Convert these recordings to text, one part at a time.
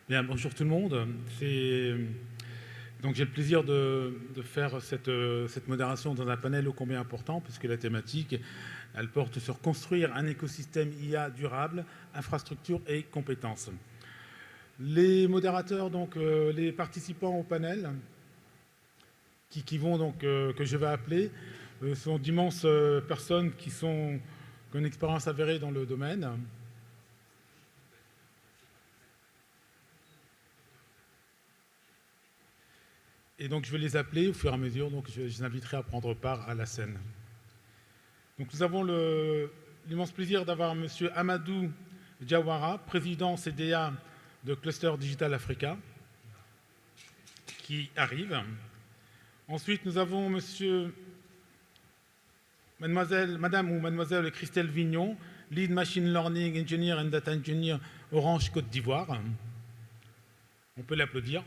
Bien, bonjour tout le monde. Donc j'ai le plaisir de faire cette modération dans un panel ô combien important, puisque la thématique, elle porte sur construire un écosystème IA durable, infrastructure et compétences. Les modérateurs, donc les participants au panel, qui vont donc que je vais appeler, sont d'immenses personnes qui ont une expérience avérée dans le domaine. Et donc, je vais les appeler au fur et à mesure, donc je les inviterai à prendre part à la scène. Donc, nous avons l'immense plaisir d'avoir M. Amadou Diawara, président CDA de Cluster Digital Africa, qui arrive. Ensuite, nous avons Madame ou Mademoiselle Christelle Vignon, Lead Machine Learning Engineer and Data Engineer Orange Côte d'Ivoire. On peut l'applaudir.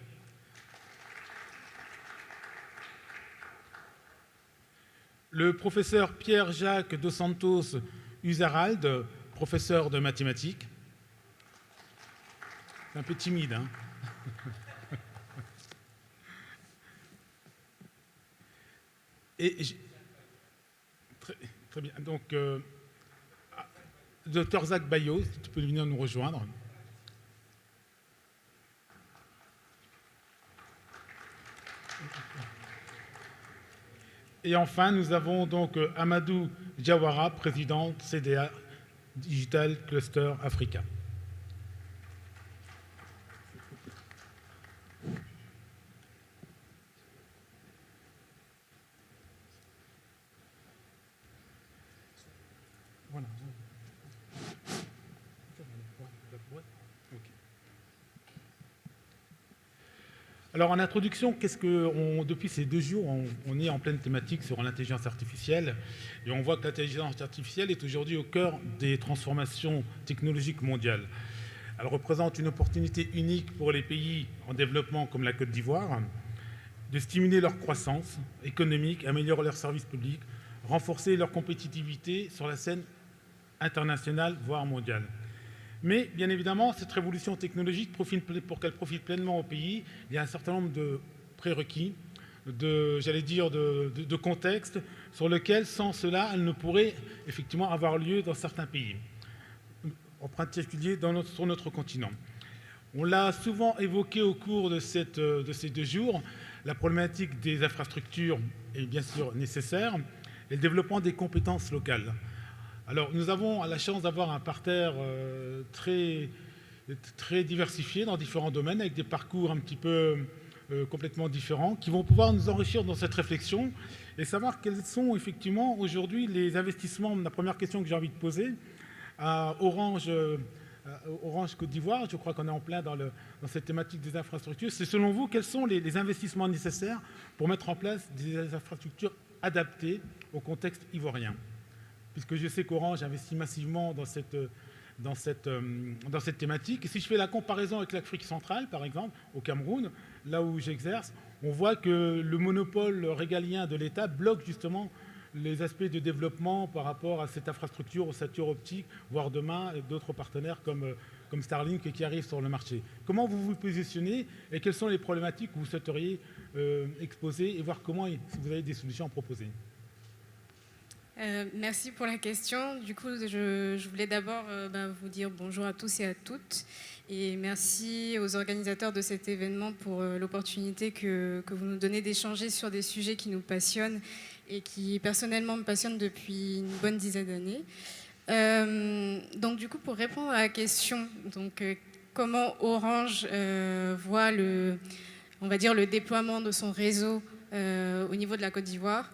Le professeur Pierre-Jacques Dos Santos Uzaralde, professeur de mathématiques. C'est un peu timide, hein. Très bien. Donc, Dr Zach Bayo, si tu peux venir nous rejoindre. Et enfin, nous avons donc Amadou Diawara, président CDA Digital Cluster Africa. Voilà. Alors en introduction, depuis ces 2 jours, on est en pleine thématique sur l'intelligence artificielle et on voit que l'intelligence artificielle est aujourd'hui au cœur des transformations technologiques mondiales. Elle représente une opportunité unique pour les pays en développement comme la Côte d'Ivoire de stimuler leur croissance économique, améliorer leurs services publics, renforcer leur compétitivité sur la scène internationale, voire mondiale. Mais bien évidemment, cette révolution technologique, pour qu'elle profite pleinement au pays, il y a un certain nombre de prérequis, de contextes sur lesquels, sans cela, elle ne pourrait effectivement avoir lieu dans certains pays, en particulier sur notre continent. On l'a souvent évoqué au cours de ces 2 jours, la problématique des infrastructures est bien sûr nécessaire et le développement des compétences locales. Alors, nous avons la chance d'avoir un parterre très diversifié dans différents domaines, avec des parcours un petit peu complètement différents, qui vont pouvoir nous enrichir dans cette réflexion et savoir quels sont effectivement aujourd'hui les investissements. La première question que j'ai envie de poser à Orange Côte d'Ivoire, je crois qu'on est en plein dans cette thématique des infrastructures, c'est selon vous, quels sont les investissements nécessaires pour mettre en place des infrastructures adaptées au contexte ivoirien ? Puisque je sais qu'Orange investit massivement dans cette thématique. Et si je fais la comparaison avec l'Afrique centrale, par exemple, au Cameroun, là où j'exerce, on voit que le monopole régalien de l'État bloque justement les aspects de développement par rapport à cette infrastructure, ossature optique, voire demain d'autres partenaires comme Starlink qui arrivent sur le marché. Comment vous vous positionnez et quelles sont les problématiques que vous souhaiteriez exposer et voir comment, si vous avez des solutions à proposer ? Merci pour la question. Du coup, je voulais d'abord vous dire bonjour à tous et à toutes. Et merci aux organisateurs de cet événement pour l'opportunité que vous nous donnez d'échanger sur des sujets qui nous passionnent et qui personnellement me passionnent depuis une bonne dizaine d'années. Donc du coup, pour répondre à la question, comment Orange voit le déploiement de son réseau au niveau de la Côte d'Ivoire.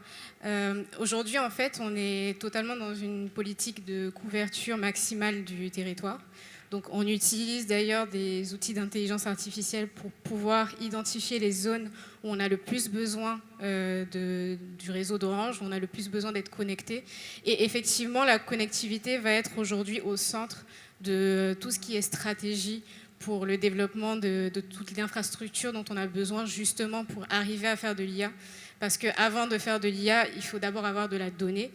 Aujourd'hui, en fait, on est totalement dans une politique de couverture maximale du territoire. Donc, on utilise d'ailleurs des outils d'intelligence artificielle pour pouvoir identifier les zones où on a le plus besoin du réseau d'Orange, où on a le plus besoin d'être connecté. Et effectivement, la connectivité va être aujourd'hui au centre de tout ce qui est stratégie pour le développement de toute l'infrastructure dont on a besoin justement pour arriver à faire de l'IA. Parce qu'avant de faire de l'IA, il faut d'abord avoir de la donnée.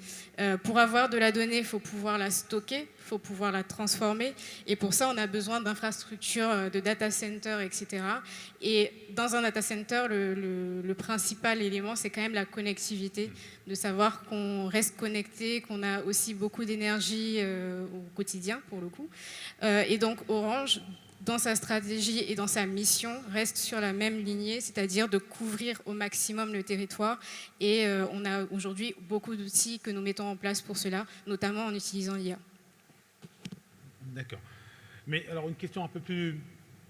Pour avoir de la donnée, il faut pouvoir la stocker, il faut pouvoir la transformer. Et pour ça, on a besoin d'infrastructures, de data centers, etc. Et dans un data center, le principal élément, c'est quand même la connectivité, de savoir qu'on reste connecté, qu'on a aussi beaucoup d'énergie au quotidien, pour le coup. Et donc, Orange, dans sa stratégie et dans sa mission, reste sur la même lignée, c'est-à-dire de couvrir au maximum le territoire. Et on a aujourd'hui beaucoup d'outils que nous mettons en place pour cela, notamment en utilisant l'IA. D'accord. Mais alors, une question un peu plus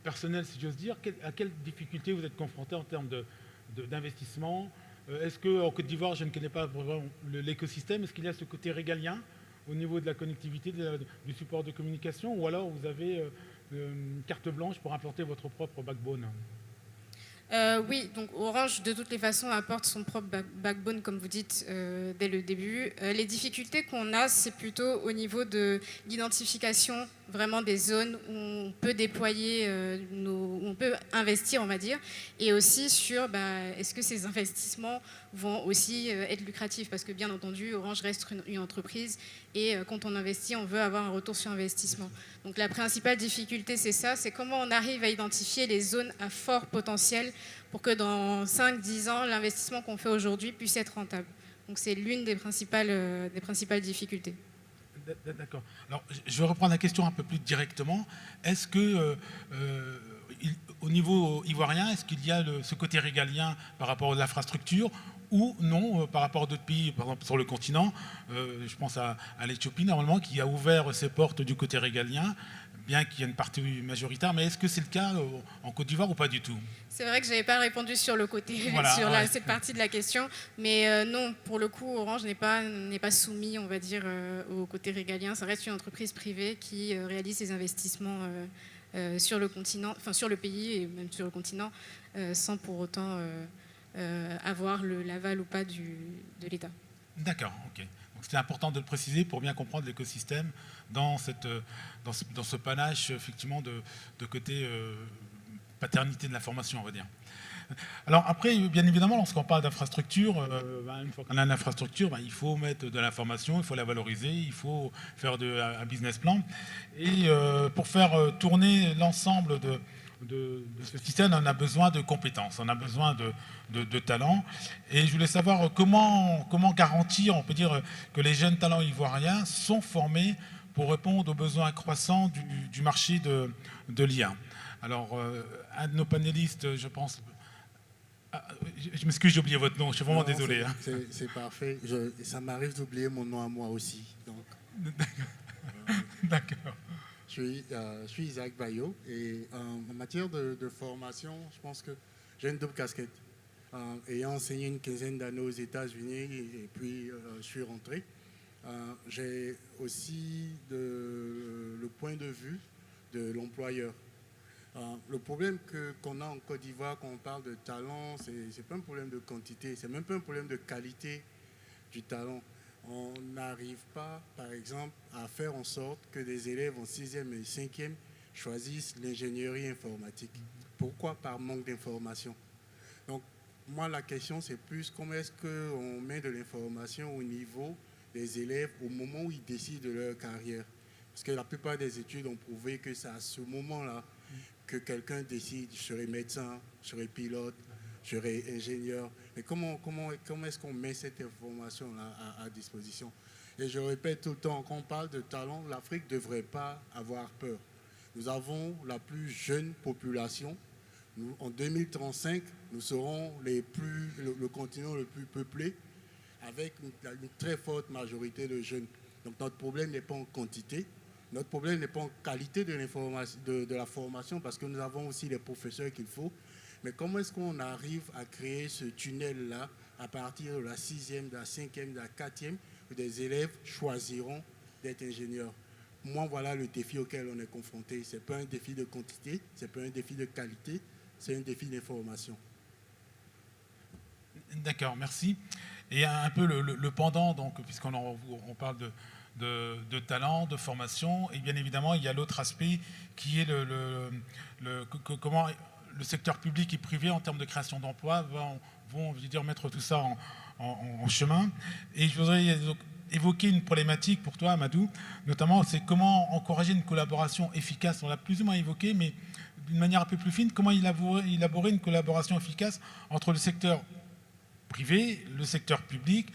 personnelle, si j'ose dire. À quelles difficultés vous êtes confronté en termes d'investissement? Est-ce qu'en Côte d'Ivoire, je ne connais pas vraiment l'écosystème, est-ce qu'il y a ce côté régalien au niveau de la connectivité, du support de communication, ou alors vous avez carte blanche pour implanter votre propre backbone? Oui, donc Orange, de toutes les façons, apporte son propre backbone, comme vous dites, dès le début. Les difficultés qu'on a, c'est plutôt au niveau de l'identification vraiment des zones où on peut déployer, où on peut investir, on va dire, et aussi sur est-ce que ces investissements vont aussi être lucratifs, parce que bien entendu, Orange reste une entreprise et quand on investit, on veut avoir un retour sur investissement. Donc la principale difficulté, c'est ça, c'est comment on arrive à identifier les zones à fort potentiel pour que dans 5-10 ans, l'investissement qu'on fait aujourd'hui puisse être rentable. Donc c'est l'une des principales difficultés. D'accord. Alors, je vais reprendre la question un peu plus directement. Est-ce que, au niveau ivoirien, est-ce qu'il y a ce côté régalien par rapport aux infrastructures ou non, par rapport à d'autres pays, par exemple sur le continent, je pense à l'Éthiopie normalement, qui a ouvert ses portes du côté régalien, bien qu'il y ait une partie majoritaire, mais est-ce que c'est le cas en Côte d'Ivoire ou pas du tout? C'est vrai que je n'avais pas répondu sur le côté, voilà, sur cette partie de la question, mais non, pour le coup, Orange n'est pas soumis, on va dire, au côté régalien. Ça reste une entreprise privée qui réalise ses investissements sur le continent, enfin sur le pays et même sur le continent, sans pour autant avoir l'aval ou pas de l'État. D'accord, ok. Donc c'est important de le préciser pour bien comprendre l'écosystème dans ce panache effectivement de côté paternité de l'information, on va dire. Alors après, bien évidemment, lorsqu'on parle d'infrastructure, une fois qu'on a une infrastructure, il faut mettre de l'information, il faut la valoriser, il faut faire un business plan. Et pour faire tourner l'ensemble de ce système, on a besoin de compétences, on a besoin de talents. Et je voulais savoir comment garantir, on peut dire, que les jeunes talents ivoiriens sont formés pour répondre aux besoins croissants du marché de l'IA. Alors, un de nos panélistes, je pense... je m'excuse, j'ai oublié votre nom, je suis vraiment désolé. C'est parfait. Ça m'arrive d'oublier mon nom à moi aussi. D'accord. Je suis Isaac Bayo et en matière de formation, je pense que j'ai une double casquette. Ayant enseigné une quinzaine d'années aux États-Unis et puis je suis rentré, j'ai aussi le point de vue de l'employeur. Le problème qu'on a en Côte d'Ivoire quand on parle de talent, c'est pas un problème de quantité, c'est même pas un problème de qualité du talent. On n'arrive pas, par exemple, à faire en sorte que des élèves en 6e et 5e choisissent l'ingénierie informatique. Pourquoi? Par manque d'information. Donc, moi, la question, c'est plus comment est-ce qu'on met de l'information au niveau des élèves au moment où ils décident de leur carrière. Parce que la plupart des études ont prouvé que c'est à ce moment-là que quelqu'un décide, je serai médecin, je serai pilote, je serai ingénieur. Mais comment est-ce qu'on met cette information-là à disposition? Et je répète tout le temps, quand on parle de talent, l'Afrique ne devrait pas avoir peur. Nous avons la plus jeune population. En 2035, nous serons le continent le plus peuplé, avec une très forte majorité de jeunes. Donc notre problème n'est pas en quantité, notre problème n'est pas en qualité de la formation, parce que nous avons aussi les professeurs qu'il faut. Mais comment est-ce qu'on arrive à créer ce tunnel-là à partir de la 6e, de la 5e, de la 4e, où des élèves choisiront d'être ingénieurs? Moi, voilà le défi auquel on est confronté. Ce n'est pas un défi de quantité, ce n'est pas un défi de qualité, c'est un défi d'information. D'accord, merci. Et un peu le pendant, donc, puisqu'on parle de talent, de formation, et bien évidemment, il y a l'autre aspect qui est comment le secteur public et privé en termes de création d'emplois vont je veux dire, mettre tout ça en chemin. Et je voudrais donc évoquer une problématique pour toi, Amadou, notamment, c'est comment encourager une collaboration efficace. On l'a plus ou moins évoqué, mais d'une manière un peu plus fine, comment élaborer une collaboration efficace entre le secteur privé, le secteur public,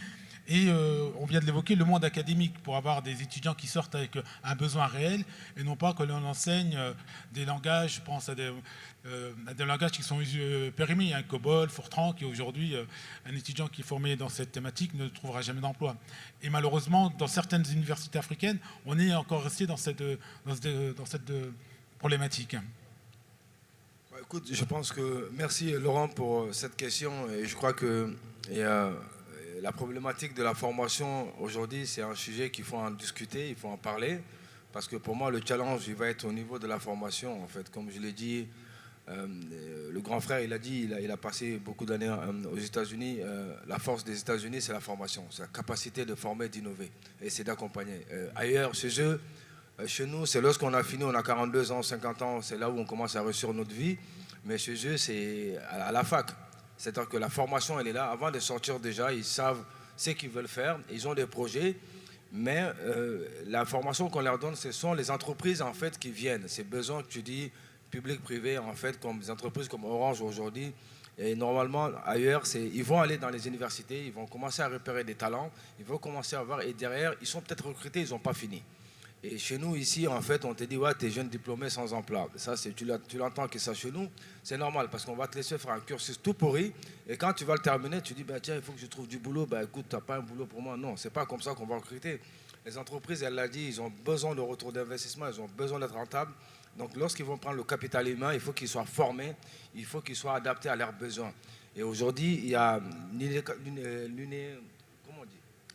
et on vient de l'évoquer, le monde académique, pour avoir des étudiants qui sortent avec un besoin réel, et non pas que l'on enseigne des langages, je pense à des langages qui sont périmés, un COBOL, Fortran, qui aujourd'hui, un étudiant qui est formé dans cette thématique ne trouvera jamais d'emploi. Et malheureusement, dans certaines universités africaines, on est encore resté dans cette problématique. Écoute, je pense que, merci Laurent pour cette question, et je crois que la problématique de la formation aujourd'hui, c'est un sujet qu'il faut en discuter, il faut en parler, parce que pour moi, le challenge, il va être au niveau de la formation, en fait. Comme je l'ai dit, le grand frère, il a dit, il a passé beaucoup d'années aux États-Unis. La force des États-Unis, c'est la formation, c'est la capacité de former, d'innover, et c'est d'accompagner. Ailleurs, chez eux, chez nous, c'est lorsqu'on a fini, on a 42 ans, 50 ans, c'est là où on commence à réussir notre vie, mais chez eux, c'est à la fac. C'est-à-dire que la formation, elle est là. Avant de sortir déjà, ils savent ce qu'ils veulent faire. Ils ont des projets. Mais la formation qu'on leur donne, ce sont les entreprises en fait qui viennent. Ces besoins que tu dis, public, privé, en fait, comme des entreprises comme Orange aujourd'hui. Et normalement, ailleurs, ils vont aller dans les universités, ils vont commencer à repérer des talents, ils vont commencer à voir. Et derrière, ils sont peut-être recrutés, ils n'ont pas fini. Et chez nous, ici, en fait, on te dit, ouais, t'es jeune diplômé sans emploi. Ça, tu l'entends que ça chez nous, c'est normal, parce qu'on va te laisser faire un cursus tout pourri, et quand tu vas le terminer, tu dis, bah, tiens, il faut que je trouve du boulot. Bah, écoute, t'as pas un boulot pour moi. Non, c'est pas comme ça qu'on va recruter. Les entreprises, elle l'a dit, ils ont besoin de retour d'investissement, ils ont besoin d'être rentables. Donc, lorsqu'ils vont prendre le capital humain, il faut qu'ils soient formés, il faut qu'ils soient adaptés à leurs besoins. Et aujourd'hui, il y a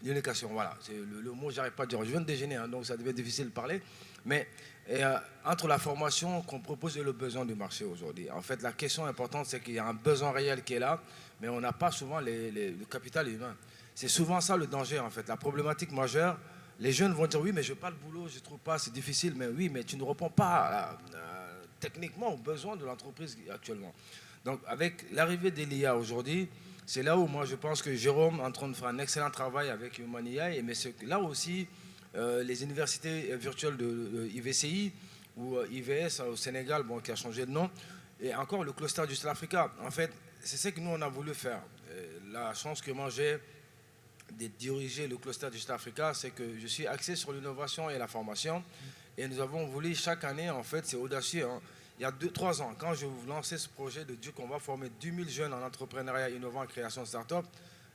l'unication, voilà, c'est le mot, j'arrive pas à dire. Je viens de déjeuner, hein, donc ça devient difficile de parler. Mais entre la formation qu'on propose et le besoin du marché aujourd'hui, en fait, la question importante, c'est qu'il y a un besoin réel qui est là, mais on n'a pas souvent le capital humain. C'est souvent ça le danger, en fait. La problématique majeure, les jeunes vont dire, oui, mais je n'ai pas le boulot, je ne trouve pas, c'est difficile. Mais oui, mais tu ne réponds pas techniquement aux besoins de l'entreprise actuellement. Donc, avec l'arrivée de l'IA aujourd'hui, c'est là où moi je pense que Jérôme est en train de faire un excellent travail avec Humania, mais c'est là aussi les universités virtuelles de IVCI ou IVS au Sénégal, bon, qui a changé de nom, et encore le cluster du Sud-Africa. En fait, c'est ce que nous on a voulu faire. La chance que moi j'ai de diriger le cluster du Sud-Africa, c'est que je suis axé sur l'innovation et la formation, et nous avons voulu chaque année, en fait, c'est audacieux, hein. Il y a 2-3 ans, quand je lançais ce projet de dire qu'on va former 10 000 jeunes en entrepreneuriat innovant et création de start-up,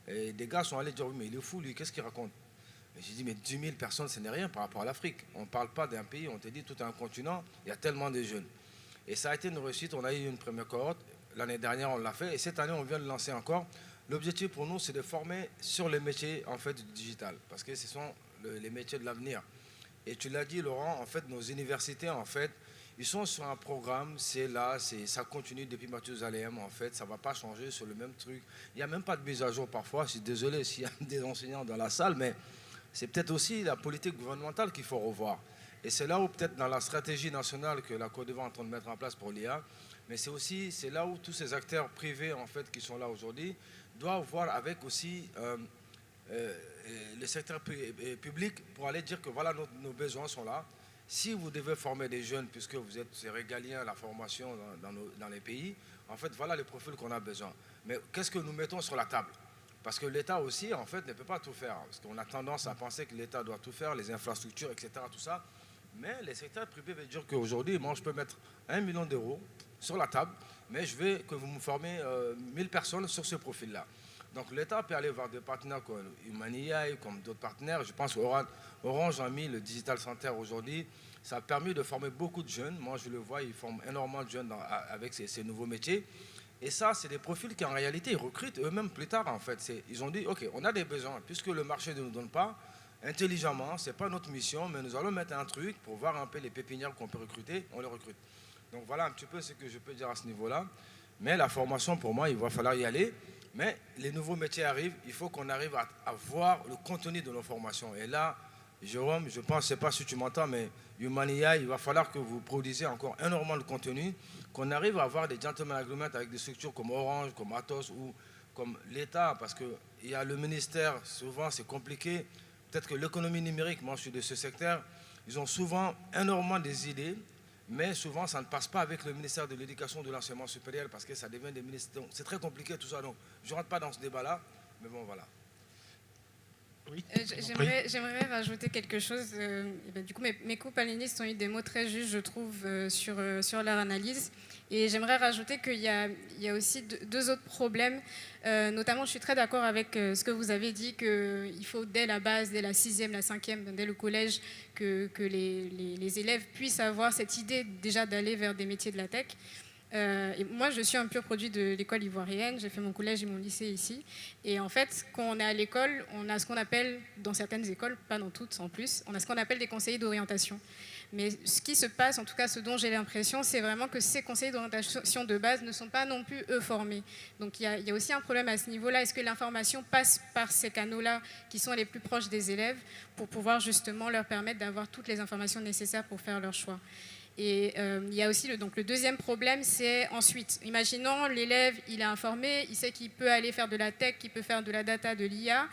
et des gars sont allés dire, oui, mais il est fou, lui, qu'est-ce qu'il raconte? Et j'ai dit, mais 10 000 personnes, ce n'est rien par rapport à l'Afrique. On ne parle pas d'un pays, on te dit tout un continent, il y a tellement de jeunes. Et ça a été une réussite, on a eu une première cohorte, l'année dernière on l'a fait, et cette année on vient de lancer encore. L'objectif pour nous, c'est de former sur les métiers en fait, du digital, parce que ce sont les métiers de l'avenir. Et tu l'as dit, Laurent, en fait, nos universités, en fait, ils sont sur un programme, c'est là, ça continue depuis Mathusalem, en fait, ça ne va pas changer sur le même truc. Il n'y a même pas de mise à jour parfois, je suis désolé s'il y a des enseignants dans la salle, mais c'est peut-être aussi la politique gouvernementale qu'il faut revoir. Et c'est là où peut-être dans la stratégie nationale que la Côte d'Ivoire est en train de mettre en place pour l'IA, mais c'est là où tous ces acteurs privés, en fait, qui sont là aujourd'hui, doivent voir avec aussi le secteur public pour aller dire que voilà, nos besoins sont là. Si vous devez former des jeunes, puisque vous êtes régaliens à la formation dans les pays, en fait, voilà les profils qu'on a besoin. Mais qu'est-ce que nous mettons sur la table? Parce que l'État aussi, en fait, ne peut pas tout faire. Parce qu'on a tendance à penser que l'État doit tout faire, les infrastructures, etc., tout ça. Mais les secteurs privés veulent dire qu'aujourd'hui, moi, je peux mettre 1 million d'euros sur la table, mais je veux que vous me formez 1000 personnes sur ce profil-là. Donc l'État peut aller voir des partenaires comme Humania, comme d'autres partenaires. Je pense qu'Orange a mis le Digital Center aujourd'hui. Ça a permis de former beaucoup de jeunes. Moi, je le vois, ils forment énormément de jeunes avec ces nouveaux métiers. Et ça, c'est des profils qui, en réalité, ils recrutent eux-mêmes plus tard, en fait. Ils ont dit, OK, on a des besoins. Puisque le marché ne nous donne pas, intelligemment, ce n'est pas notre mission, mais nous allons mettre un truc pour voir un peu les pépinières qu'on peut recruter, on les recrute. Donc voilà un petit peu ce que je peux dire à ce niveau-là. Mais la formation, pour moi, il va falloir y aller. Mais les nouveaux métiers arrivent, il faut qu'on arrive à voir le contenu de nos formations. Et là, Jérôme, je pense, je ne sais pas si tu m'entends, mais Humania, il va falloir que vous produisiez encore énormément de contenu, qu'on arrive à avoir des gentlemen agreements avec des structures comme Orange, comme Atos ou comme l'État, parce qu'il y a le ministère, souvent c'est compliqué. Peut-être que l'économie numérique, moi je suis de ce secteur, ils ont souvent énormément des idées, mais souvent ça ne passe pas avec le ministère de l'Éducation, de l'Enseignement supérieur, parce que ça devient des ministères. C'est très compliqué tout ça, donc je ne rentre pas dans ce débat-là, mais bon voilà. Oui. J'aimerais rajouter quelque chose. Et ben, du coup, mes co-panélistes ont eu des mots très justes, je trouve, sur leur analyse. Et j'aimerais rajouter qu'il y a aussi deux autres problèmes. Notamment, je suis très d'accord avec ce que vous avez dit, qu'il faut dès la base, dès la 6e, la 5e, dès le collège, que les élèves puissent avoir cette idée déjà d'aller vers des métiers de la tech. Et moi, je suis un pur produit de l'école ivoirienne. J'ai fait mon collège et mon lycée ici. Et en fait, quand on est à l'école, on a ce qu'on appelle, dans certaines écoles, pas dans toutes en plus, on a ce qu'on appelle des conseillers d'orientation. Mais ce qui se passe, en tout cas ce dont j'ai l'impression, c'est vraiment que ces conseillers d'orientation de base ne sont pas non plus, eux, formés. Donc il y a aussi un problème à ce niveau-là. Est-ce que l'information passe par ces canaux-là qui sont les plus proches des élèves pour pouvoir justement leur permettre d'avoir toutes les informations nécessaires pour faire leur choix? Et il y a aussi le deuxième problème, c'est ensuite, imaginons l'élève, il est informé, il sait qu'il peut aller faire de la tech, qu'il peut faire de la data, de l'IA,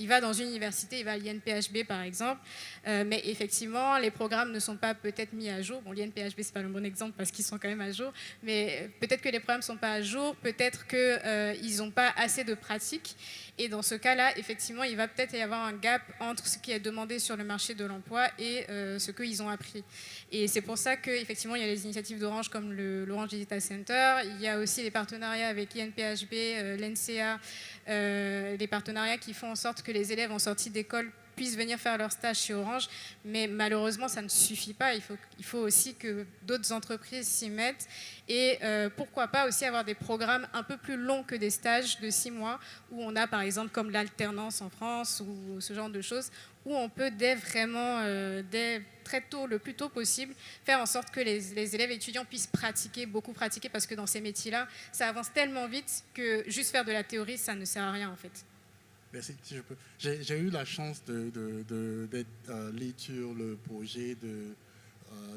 il va dans une université, il va à l'INPHB par exemple, mais effectivement, les programmes ne sont pas peut-être mis à jour. Bon, l'INPHB, c'est pas le bon exemple parce qu'ils sont quand même à jour, mais peut-être que les programmes ne sont pas à jour, peut-être qu'ils n'ont pas assez de pratique. Et dans ce cas-là, effectivement, il va peut-être y avoir un gap entre ce qui est demandé sur le marché de l'emploi et ce qu'ils ont appris. Et c'est pour ça qu'effectivement, il y a les initiatives d'Orange comme l'Orange Digital Center. Il y a aussi les partenariats avec l'INPHB, l'NCA, des partenariats qui font en sorte que les élèves en sortie d'école puissent venir faire leur stage chez Orange, mais malheureusement, ça ne suffit pas. Il faut aussi que d'autres entreprises s'y mettent et pourquoi pas aussi avoir des programmes un peu plus longs que des stages de 6 mois où on a par exemple comme l'alternance en France ou ce genre de choses où on peut dès très tôt, le plus tôt possible, faire en sorte que les élèves et étudiants puissent beaucoup pratiquer parce que dans ces métiers-là, ça avance tellement vite que juste faire de la théorie, ça ne sert à rien en fait. Merci, si je peux. J'ai eu la chance d'être lead sur le projet de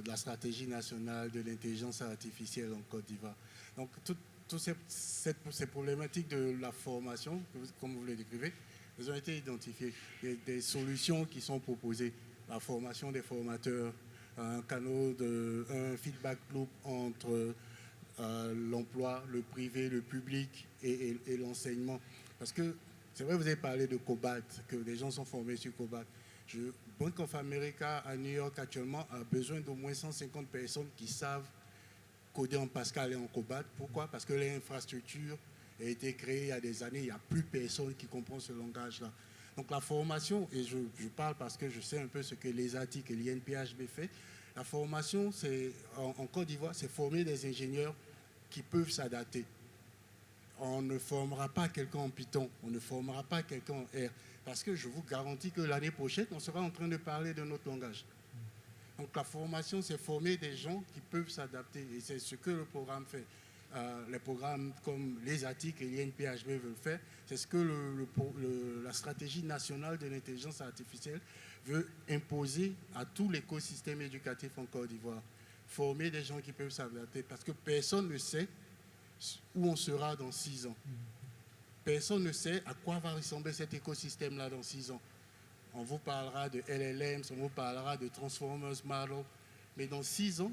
la stratégie nationale de l'intelligence artificielle en Côte d'Ivoire. Donc, toutes ces problématiques de la formation, comme vous le décrivez, elles ont été identifiées. Il y a des solutions qui sont proposées. La formation des formateurs, un feedback loop entre l'emploi, le privé, le public et l'enseignement. Parce que c'est vrai, vous avez parlé de Cobalt, que les gens sont formés sur Cobalt. Bank of America à New York actuellement a besoin d'au moins 150 personnes qui savent coder en Pascal et en Cobalt. Pourquoi? Parce que l'infrastructure a été créée il y a des années, il n'y a plus personne qui comprend ce langage-là. Donc la formation, et je parle parce que je sais un peu ce que les ATIC et l'INPHB fait, la formation en Côte d'Ivoire, c'est former des ingénieurs qui peuvent s'adapter. On ne formera pas quelqu'un en Python, on ne formera pas quelqu'un en R, parce que je vous garantis que l'année prochaine, on sera en train de parler de notre langage. Donc la formation, c'est former des gens qui peuvent s'adapter, et c'est ce que le programme fait. Les programmes comme les ATIC et l'INPHB veulent faire, c'est ce que la stratégie nationale de l'intelligence artificielle veut imposer à tout l'écosystème éducatif en Côte d'Ivoire. Former des gens qui peuvent s'adapter, parce que personne ne sait où on sera dans 6 ans. Personne ne sait à quoi va ressembler cet écosystème-là dans 6 ans. On vous parlera de LLMs, on vous parlera de Transformers Model, mais dans 6 ans,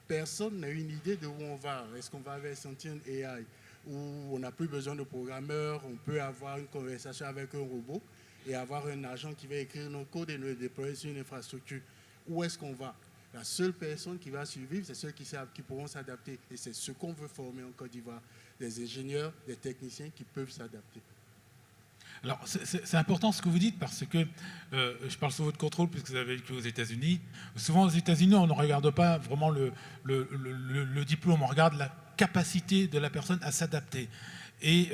personne n'a une idée de où on va. Est-ce qu'on va vers Sentient AI, où on n'a plus besoin de programmeurs, on peut avoir une conversation avec un robot et avoir un agent qui va écrire nos codes et nous déployer sur une infrastructure. Où est-ce qu'on va? La seule personne qui va survivre, c'est ceux qui pourront s'adapter. Et c'est ce qu'on veut former en Côte d'Ivoire. Des ingénieurs, des techniciens qui peuvent s'adapter. Alors, c'est important ce que vous dites parce que je parle sous votre contrôle puisque vous avez vécu aux États-Unis. Souvent, aux États-Unis, on ne regarde pas vraiment le diplôme, on regarde la capacité de la personne à s'adapter. Et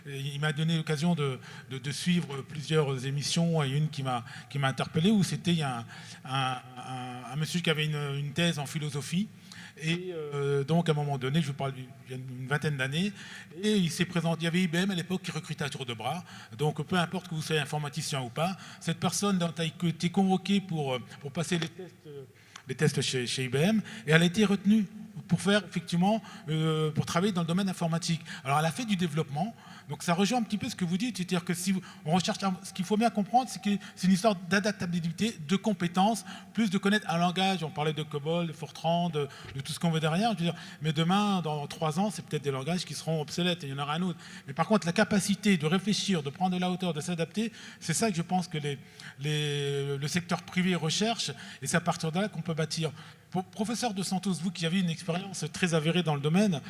il m'a donné l'occasion de suivre plusieurs émissions et une qui m'a interpellé où c'était un monsieur qui avait une thèse en philosophie Et donc, à un moment donné, je vous parle il y a une vingtaine d'années, et il s'est présenté, il y avait IBM à l'époque qui recrutait à tour de bras. Donc, peu importe que vous soyez informaticien ou pas, cette personne a été convoquée pour passer les tests chez IBM, et elle a été retenue pour faire effectivement, pour travailler dans le domaine informatique. Alors, elle a fait du développement. Donc ça rejoint un petit peu ce que vous dites, c'est-à-dire que si on recherche, ce qu'il faut bien comprendre, c'est que c'est une histoire d'adaptabilité, de compétences, plus de connaître un langage. On parlait de COBOL, de Fortran, de tout ce qu'on veut derrière. Je veux dire, mais demain, dans 3 ans, c'est peut-être des langages qui seront obsolètes et il y en aura un autre. Mais par contre, la capacité de réfléchir, de prendre de la hauteur, de s'adapter, c'est ça que je pense que le secteur privé recherche, et c'est à partir de là qu'on peut bâtir. Professeur de Santos, vous qui avez une expérience très avérée dans le domaine,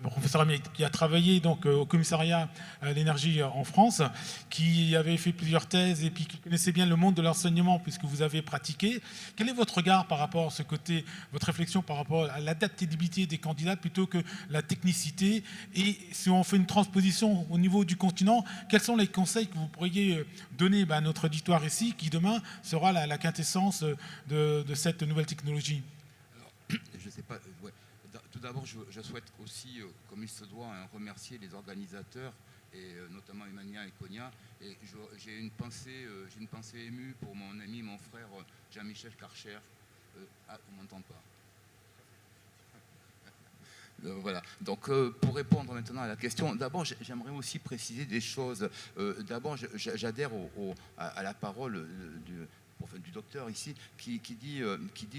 professeur qui a travaillé donc au commissariat à l'énergie en France, qui avait fait plusieurs thèses et puis qui connaissait bien le monde de l'enseignement puisque vous avez pratiqué. Quel est votre regard par rapport à ce côté, votre réflexion par rapport à l'adaptabilité des candidats plutôt que la technicité? Et si on fait une transposition au niveau du continent, quels sont les conseils que vous pourriez donner à notre auditoire ici, qui demain sera la quintessence de cette nouvelle technologie? Alors, je ne sais pas. Ouais. Tout d'abord, je souhaite aussi, comme il se doit, remercier les organisateurs, et notamment Emania et Konya. Et j'ai une pensée émue pour mon ami, mon frère Jean-Michel Karcher. On ne m'entend pas. Voilà. Donc, pour répondre maintenant à la question, d'abord, j'aimerais aussi préciser des choses. D'abord, j'adhère à la parole du docteur ici, qui dit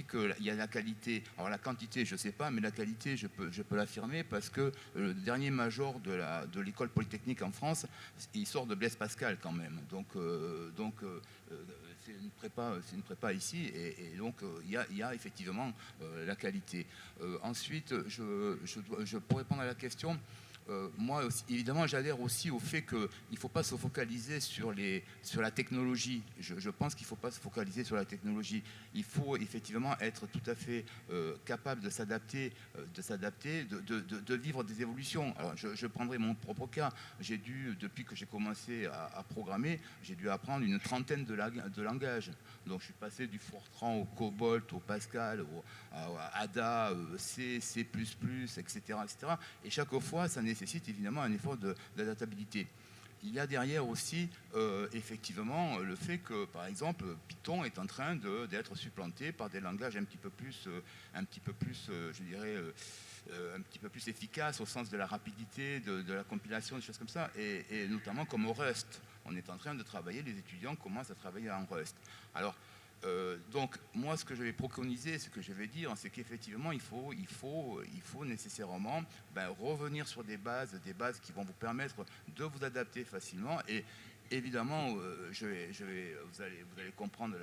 qu'il y a la qualité. Alors la quantité, je ne sais pas, mais la qualité, je peux l'affirmer, parce que le dernier major de l'école polytechnique en France, il sort de Blaise Pascal quand même. Donc c'est une prépa ici, et donc il y a effectivement la qualité. Ensuite, pour répondre à la question, moi, évidemment, j'adhère aussi au fait qu'il ne faut pas se focaliser sur la technologie. Je pense qu'il ne faut pas se focaliser sur la technologie. Il faut effectivement être tout à fait capable de s'adapter, de vivre des évolutions. Alors, je prendrai mon propre cas. Depuis que j'ai commencé à programmer, j'ai dû apprendre une trentaine de langages. Donc, je suis passé du Fortran au COBOL, au Pascal, à Ada, C, C++, etc., etc. Et chaque fois, ça nécessite évidemment un effort d'adaptabilité. Il y a derrière aussi effectivement le fait que, par exemple, Python est en train d'être supplanté par des langages un petit peu plus je dirais, un petit peu plus efficaces au sens de la rapidité, de la compilation, des choses comme ça, et notamment comme au Rust. On est en train de travailler, les étudiants commencent à travailler en Rust. Alors, donc, moi, ce que je vais préconiser, ce que je vais dire, c'est qu'effectivement, il faut nécessairement revenir sur des bases qui vont vous permettre de vous adapter facilement. Et évidemment, vous allez comprendre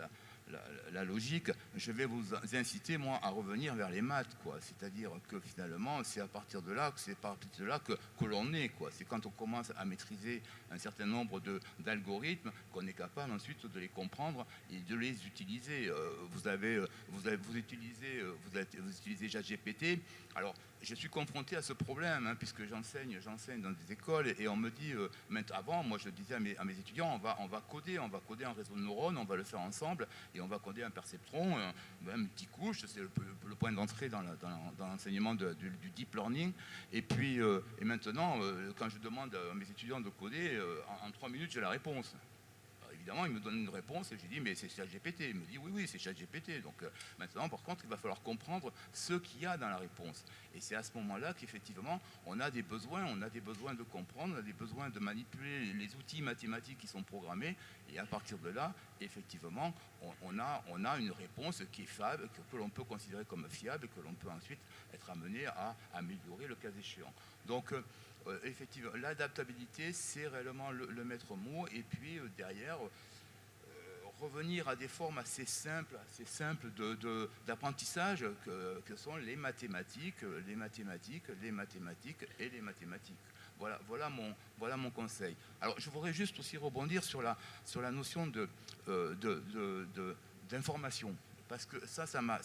la logique. Je vais vous inciter, moi, à revenir vers les maths, quoi. C'est-à-dire que finalement, c'est à partir de là que l'on est, quoi. C'est quand on commence à maîtriser un certain nombre d'algorithmes qu'on est capable ensuite de les comprendre et de les utiliser. Vous utilisez ChatGPT. Alors, je suis confronté à ce problème, puisque j'enseigne dans des écoles, et on me dit, avant, moi je disais à mes étudiants, on va coder un réseau de neurones, on va le faire ensemble, et on va coder un perceptron, un multicouche, c'est le point d'entrée dans l'enseignement du deep learning. Et puis, et maintenant, quand je demande à mes étudiants de coder, en 3 minutes, j'ai la réponse. Évidemment, il me donne une réponse et je lui dis mais c'est ChatGPT. Il me dit oui, c'est ChatGPT. Donc maintenant, par contre, il va falloir comprendre ce qu'il y a dans la réponse. Et c'est à ce moment-là qu'effectivement, on a des besoins de comprendre, on a des besoins de manipuler les outils mathématiques qui sont programmés. Et à partir de là, effectivement, on a une réponse qui est fiable, que l'on peut considérer comme fiable et que l'on peut ensuite être amené à améliorer le cas échéant. Donc, effectivement, l'adaptabilité, c'est réellement le maître mot. Et puis derrière, revenir à des formes assez simples d'apprentissage que sont les mathématiques. Voilà mon conseil. Alors, je voudrais juste aussi rebondir sur la notion d'information. Parce que ça m'a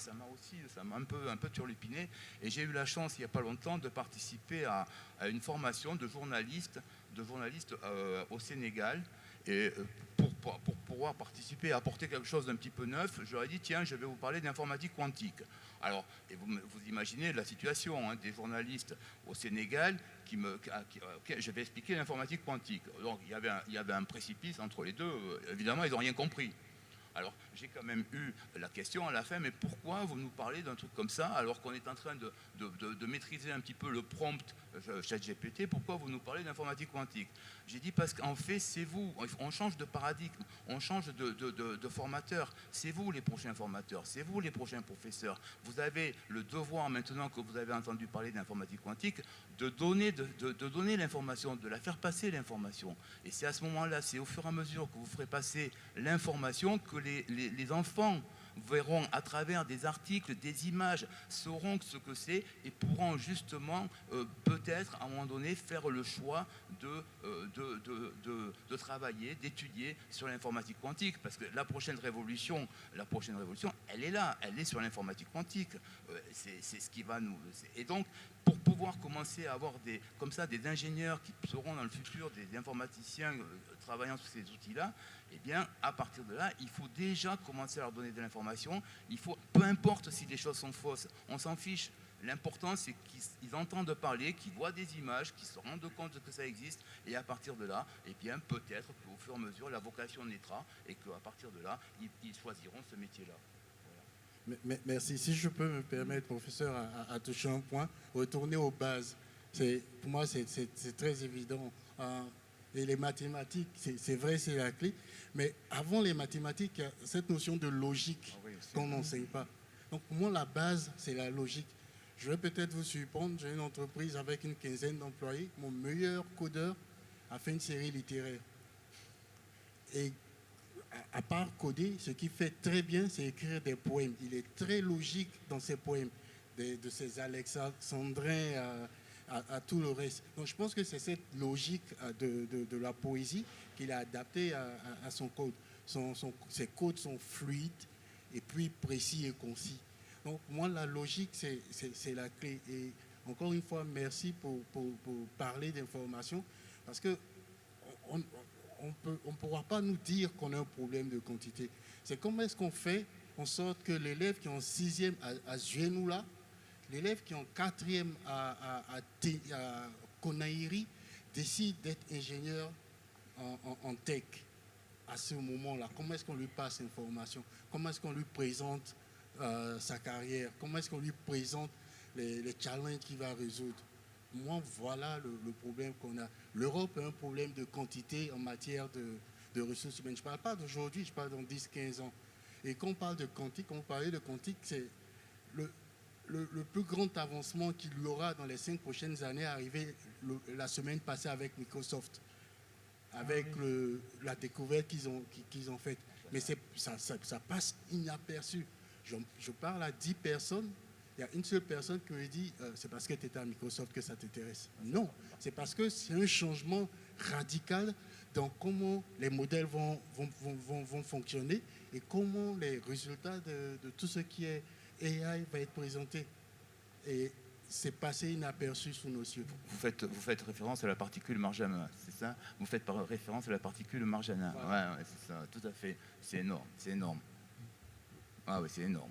un peu turlupiné. Et j'ai eu la chance, il n'y a pas longtemps, de participer à une formation de journalistes au Sénégal, et pour pouvoir participer, apporter quelque chose d'un petit peu neuf, je leur ai dit, tiens, je vais vous parler d'informatique quantique. Alors, et vous imaginez la situation, hein, des journalistes au Sénégal je vais expliquer l'informatique quantique. Donc, il y avait un précipice entre les deux. Évidemment, ils n'ont rien compris. Alors, j'ai quand même eu la question à la fin, mais pourquoi vous nous parlez d'un truc comme ça, alors qu'on est en train de maîtriser un petit peu le prompt ChatGPT, pourquoi vous nous parlez d'informatique quantique? J'ai dit parce qu'en fait, c'est vous, on change de paradigme, on change de formateur, c'est vous les prochains formateurs, c'est vous les prochains professeurs. Vous avez le devoir, maintenant que vous avez entendu parler d'informatique quantique, de donner l'information, de la faire passer l'information. Et c'est à ce moment-là, c'est au fur et à mesure que vous ferez passer l'information que les enfants verront à travers des articles, des images, sauront ce que c'est et pourront justement peut-être à un moment donné faire le choix de travailler, d'étudier sur l'informatique quantique, parce que la prochaine révolution, elle est là, elle est sur l'informatique quantique. C'est ce qui va nous... Et donc, pour pouvoir commencer à avoir comme ça des ingénieurs qui seront dans le futur des informaticiens travaillant sur ces outils-là, eh bien, à partir de là, il faut déjà commencer à leur donner de l'information. Peu importe si les choses sont fausses, on s'en fiche. L'important, c'est qu'ils entendent parler, qu'ils voient des images, qu'ils se rendent compte que ça existe. Et à partir de là, eh bien, peut-être qu'au fur et à mesure, la vocation naîtra et qu'à partir de là, ils choisiront ce métier-là. Merci. Si je peux me permettre, professeur, à toucher un point, retourner aux bases. Pour moi, c'est très évident. Et les mathématiques, c'est vrai, c'est la clé. Mais avant les mathématiques, il y a cette notion de logique qu'on n'enseigne pas. Donc pour moi, la base, c'est la logique. Je vais peut-être vous surprendre, j'ai une entreprise avec une quinzaine d'employés. Mon meilleur codeur a fait une série littéraire. Et à part coder, ce qu'il fait très bien, c'est écrire des poèmes. Il est très logique dans ses poèmes, de ses alexandrins à tout le reste. Donc je pense que c'est cette logique de la poésie qu'il a adaptée à son code. Ses codes sont fluides et puis précis et concis. Donc moi, la logique, c'est la clé. Et encore une fois, merci pour parler d'information, parce que on ne pourra pas nous dire qu'on a un problème de quantité. C'est comment est-ce qu'on fait en sorte que l'élève qui est en 6e à Genoula, l'élève qui est en 4e à Konaïri, décide d'être ingénieur en tech à ce moment-là. Comment est-ce qu'on lui passe l'information? Comment est-ce qu'on lui présente sa carrière? Comment est-ce qu'on lui présente les challenges qu'il va résoudre? Moi, voilà le problème qu'on a. L'Europe a un problème de quantité en matière de ressources humaines. Je ne parle pas d'aujourd'hui, je parle dans 10-15 ans. Et quand on parle de quantique, c'est le plus grand avancement qu'il y aura dans les 5 prochaines années, arrivé la semaine passée avec Microsoft, avec la découverte qu'ils ont faite. Mais ça passe inaperçu. Je parle à 10 personnes. Il y a une seule personne qui me dit c'est parce que tu étais à Microsoft que ça t'intéresse. Non, c'est parce que c'est un changement radical dans comment les modèles vont fonctionner et comment les résultats de tout ce qui est AI va être présenté. Et c'est passé inaperçu sous nos yeux. Vous faites référence à la particule Marjana, c'est ça? Vous faites référence à la particule Marjana. Voilà. Ouais, c'est ça, tout à fait. C'est énorme. Ah oui, c'est énorme.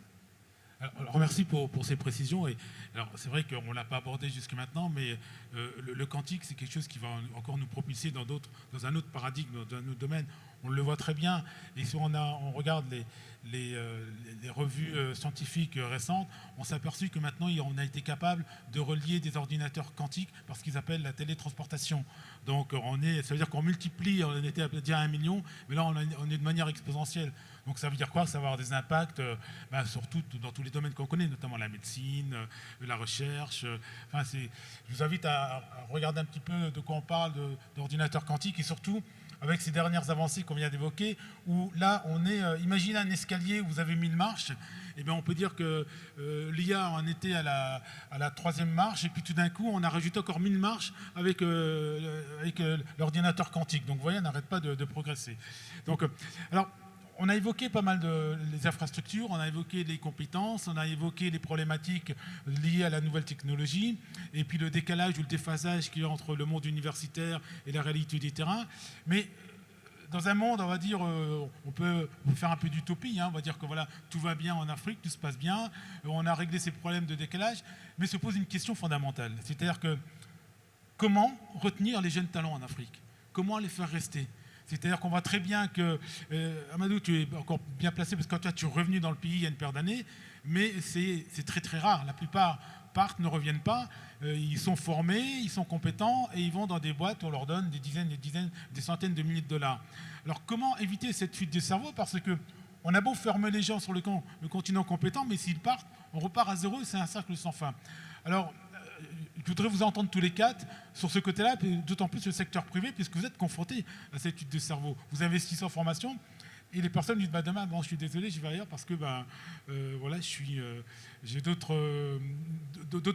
Alors, merci pour ces précisions. Et alors, c'est vrai qu'on ne l'a pas abordé jusque maintenant, mais le quantique, c'est quelque chose qui va encore nous propulser dans un autre paradigme, dans un autre domaine. On le voit très bien. Et si on regarde les revues scientifiques récentes, on s'est aperçu que maintenant, on a été capable de relier des ordinateurs quantiques par ce qu'ils appellent la télétransportation. Donc, ça veut dire qu'on multiplie, on était à dire 1 million, mais là, on est de manière exponentielle. Donc ça veut dire quoi? Ça va avoir des impacts surtout dans tous les domaines qu'on connaît, notamment la médecine, la recherche. Je vous invite à regarder un petit peu de quoi on parle d'ordinateurs quantiques et surtout avec ces dernières avancées qu'on vient d'évoquer, où là, imaginez un escalier où vous avez 1000 marches, et bien on peut dire que l'IA en était à la 3e marche, et puis tout d'un coup, on a rajouté encore 1000 marches avec l'ordinateur quantique. Donc vous voyez, on n'arrête pas de progresser. Donc, alors, on a évoqué pas mal les infrastructures, on a évoqué les compétences, on a évoqué les problématiques liées à la nouvelle technologie, et puis le décalage ou le déphasage qu'il y a entre le monde universitaire et la réalité du terrain. Mais dans un monde, on va dire, on peut faire un peu d'utopie, hein, on va dire que voilà, tout va bien en Afrique, tout se passe bien, on a réglé ces problèmes de décalage, mais se pose une question fondamentale. C'est-à-dire que comment retenir les jeunes talents en Afrique? Comment les faire rester? C'est-à-dire qu'on voit très bien que, Amadou, tu es encore bien placé parce que toi, tu es revenu dans le pays il y a une paire d'années, mais c'est très très rare. La plupart partent, ne reviennent pas, ils sont formés, ils sont compétents et ils vont dans des boîtes où on leur donne des dizaines, des centaines de milliers de dollars. Alors comment éviter cette fuite de cerveau? Parce que on a beau fermer les gens sur le continent compétent, mais s'ils partent, on repart à zéro et c'est un cercle sans fin. Alors, je voudrais vous entendre tous les quatre sur ce côté-là, d'autant plus le secteur privé, puisque vous êtes confrontés à cette étude de cerveau. Vous investissez en formation et les personnes disent demain, bon, je suis désolé, je vais ailleurs parce que voilà, j'ai d'autres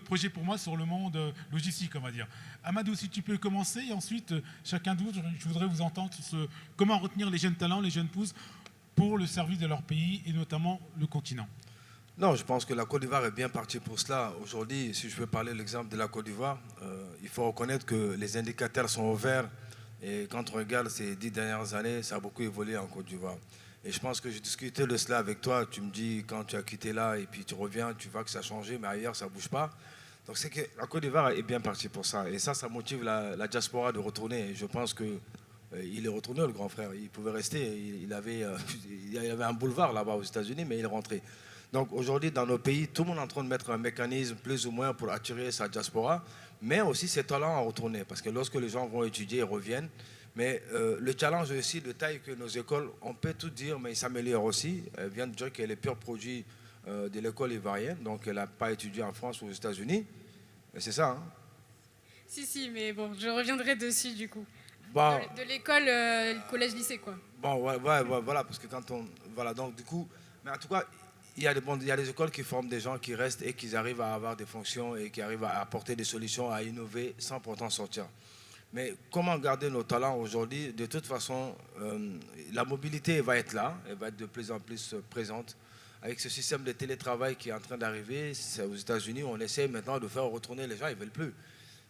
projets pour moi sur le monde logistique, on va dire. Amadou, si tu peux commencer, et ensuite, chacun de vous, je voudrais vous entendre sur comment retenir les jeunes talents, les jeunes pousses pour le service de leur pays et notamment le continent. Non, je pense que la Côte d'Ivoire est bien partie pour cela. Aujourd'hui, si je veux parler de l'exemple de la Côte d'Ivoire, il faut reconnaître que les indicateurs sont au vert. Et quand on regarde ces 10 dernières années, ça a beaucoup évolué en Côte d'Ivoire. Et je pense que j'ai discuté de cela avec toi. Tu me dis, quand tu as quitté là et puis tu reviens, tu vois que ça a changé, mais ailleurs, ça ne bouge pas. Donc c'est que la Côte d'Ivoire est bien partie pour ça. Et ça motive la diaspora de retourner. Et je pense qu'il est retourné, le grand frère. Il pouvait rester. Il avait un boulevard là-bas aux États-Unis, mais il est rentré. Donc aujourd'hui, dans nos pays, tout le monde est en train de mettre un mécanisme plus ou moins pour attirer sa diaspora, mais aussi ses talents à retourner. Parce que lorsque les gens vont étudier, ils reviennent. Mais le challenge aussi de taille que nos écoles, on peut tout dire, mais ils s'améliorent aussi. Elle vient de dire qu'elle est pur produit de l'école ivoirienne, donc elle n'a pas étudié en France ou aux États-Unis. C'est ça, hein? Si, mais bon, je reviendrai dessus du coup. Bon, De l'école, collège-lycée, quoi. bon, voilà, parce que quand on... Voilà, donc du coup... Mais en tout cas, il y a des écoles qui forment des gens qui restent et qui arrivent à avoir des fonctions et qui arrivent à apporter des solutions, à innover sans pourtant sortir. Mais comment garder nos talents aujourd'hui? De toute façon, la mobilité va être là, elle va être de plus en plus présente. Avec ce système de télétravail qui est en train d'arriver, aux États-Unis, on essaie maintenant de faire retourner les gens, ils ne veulent plus.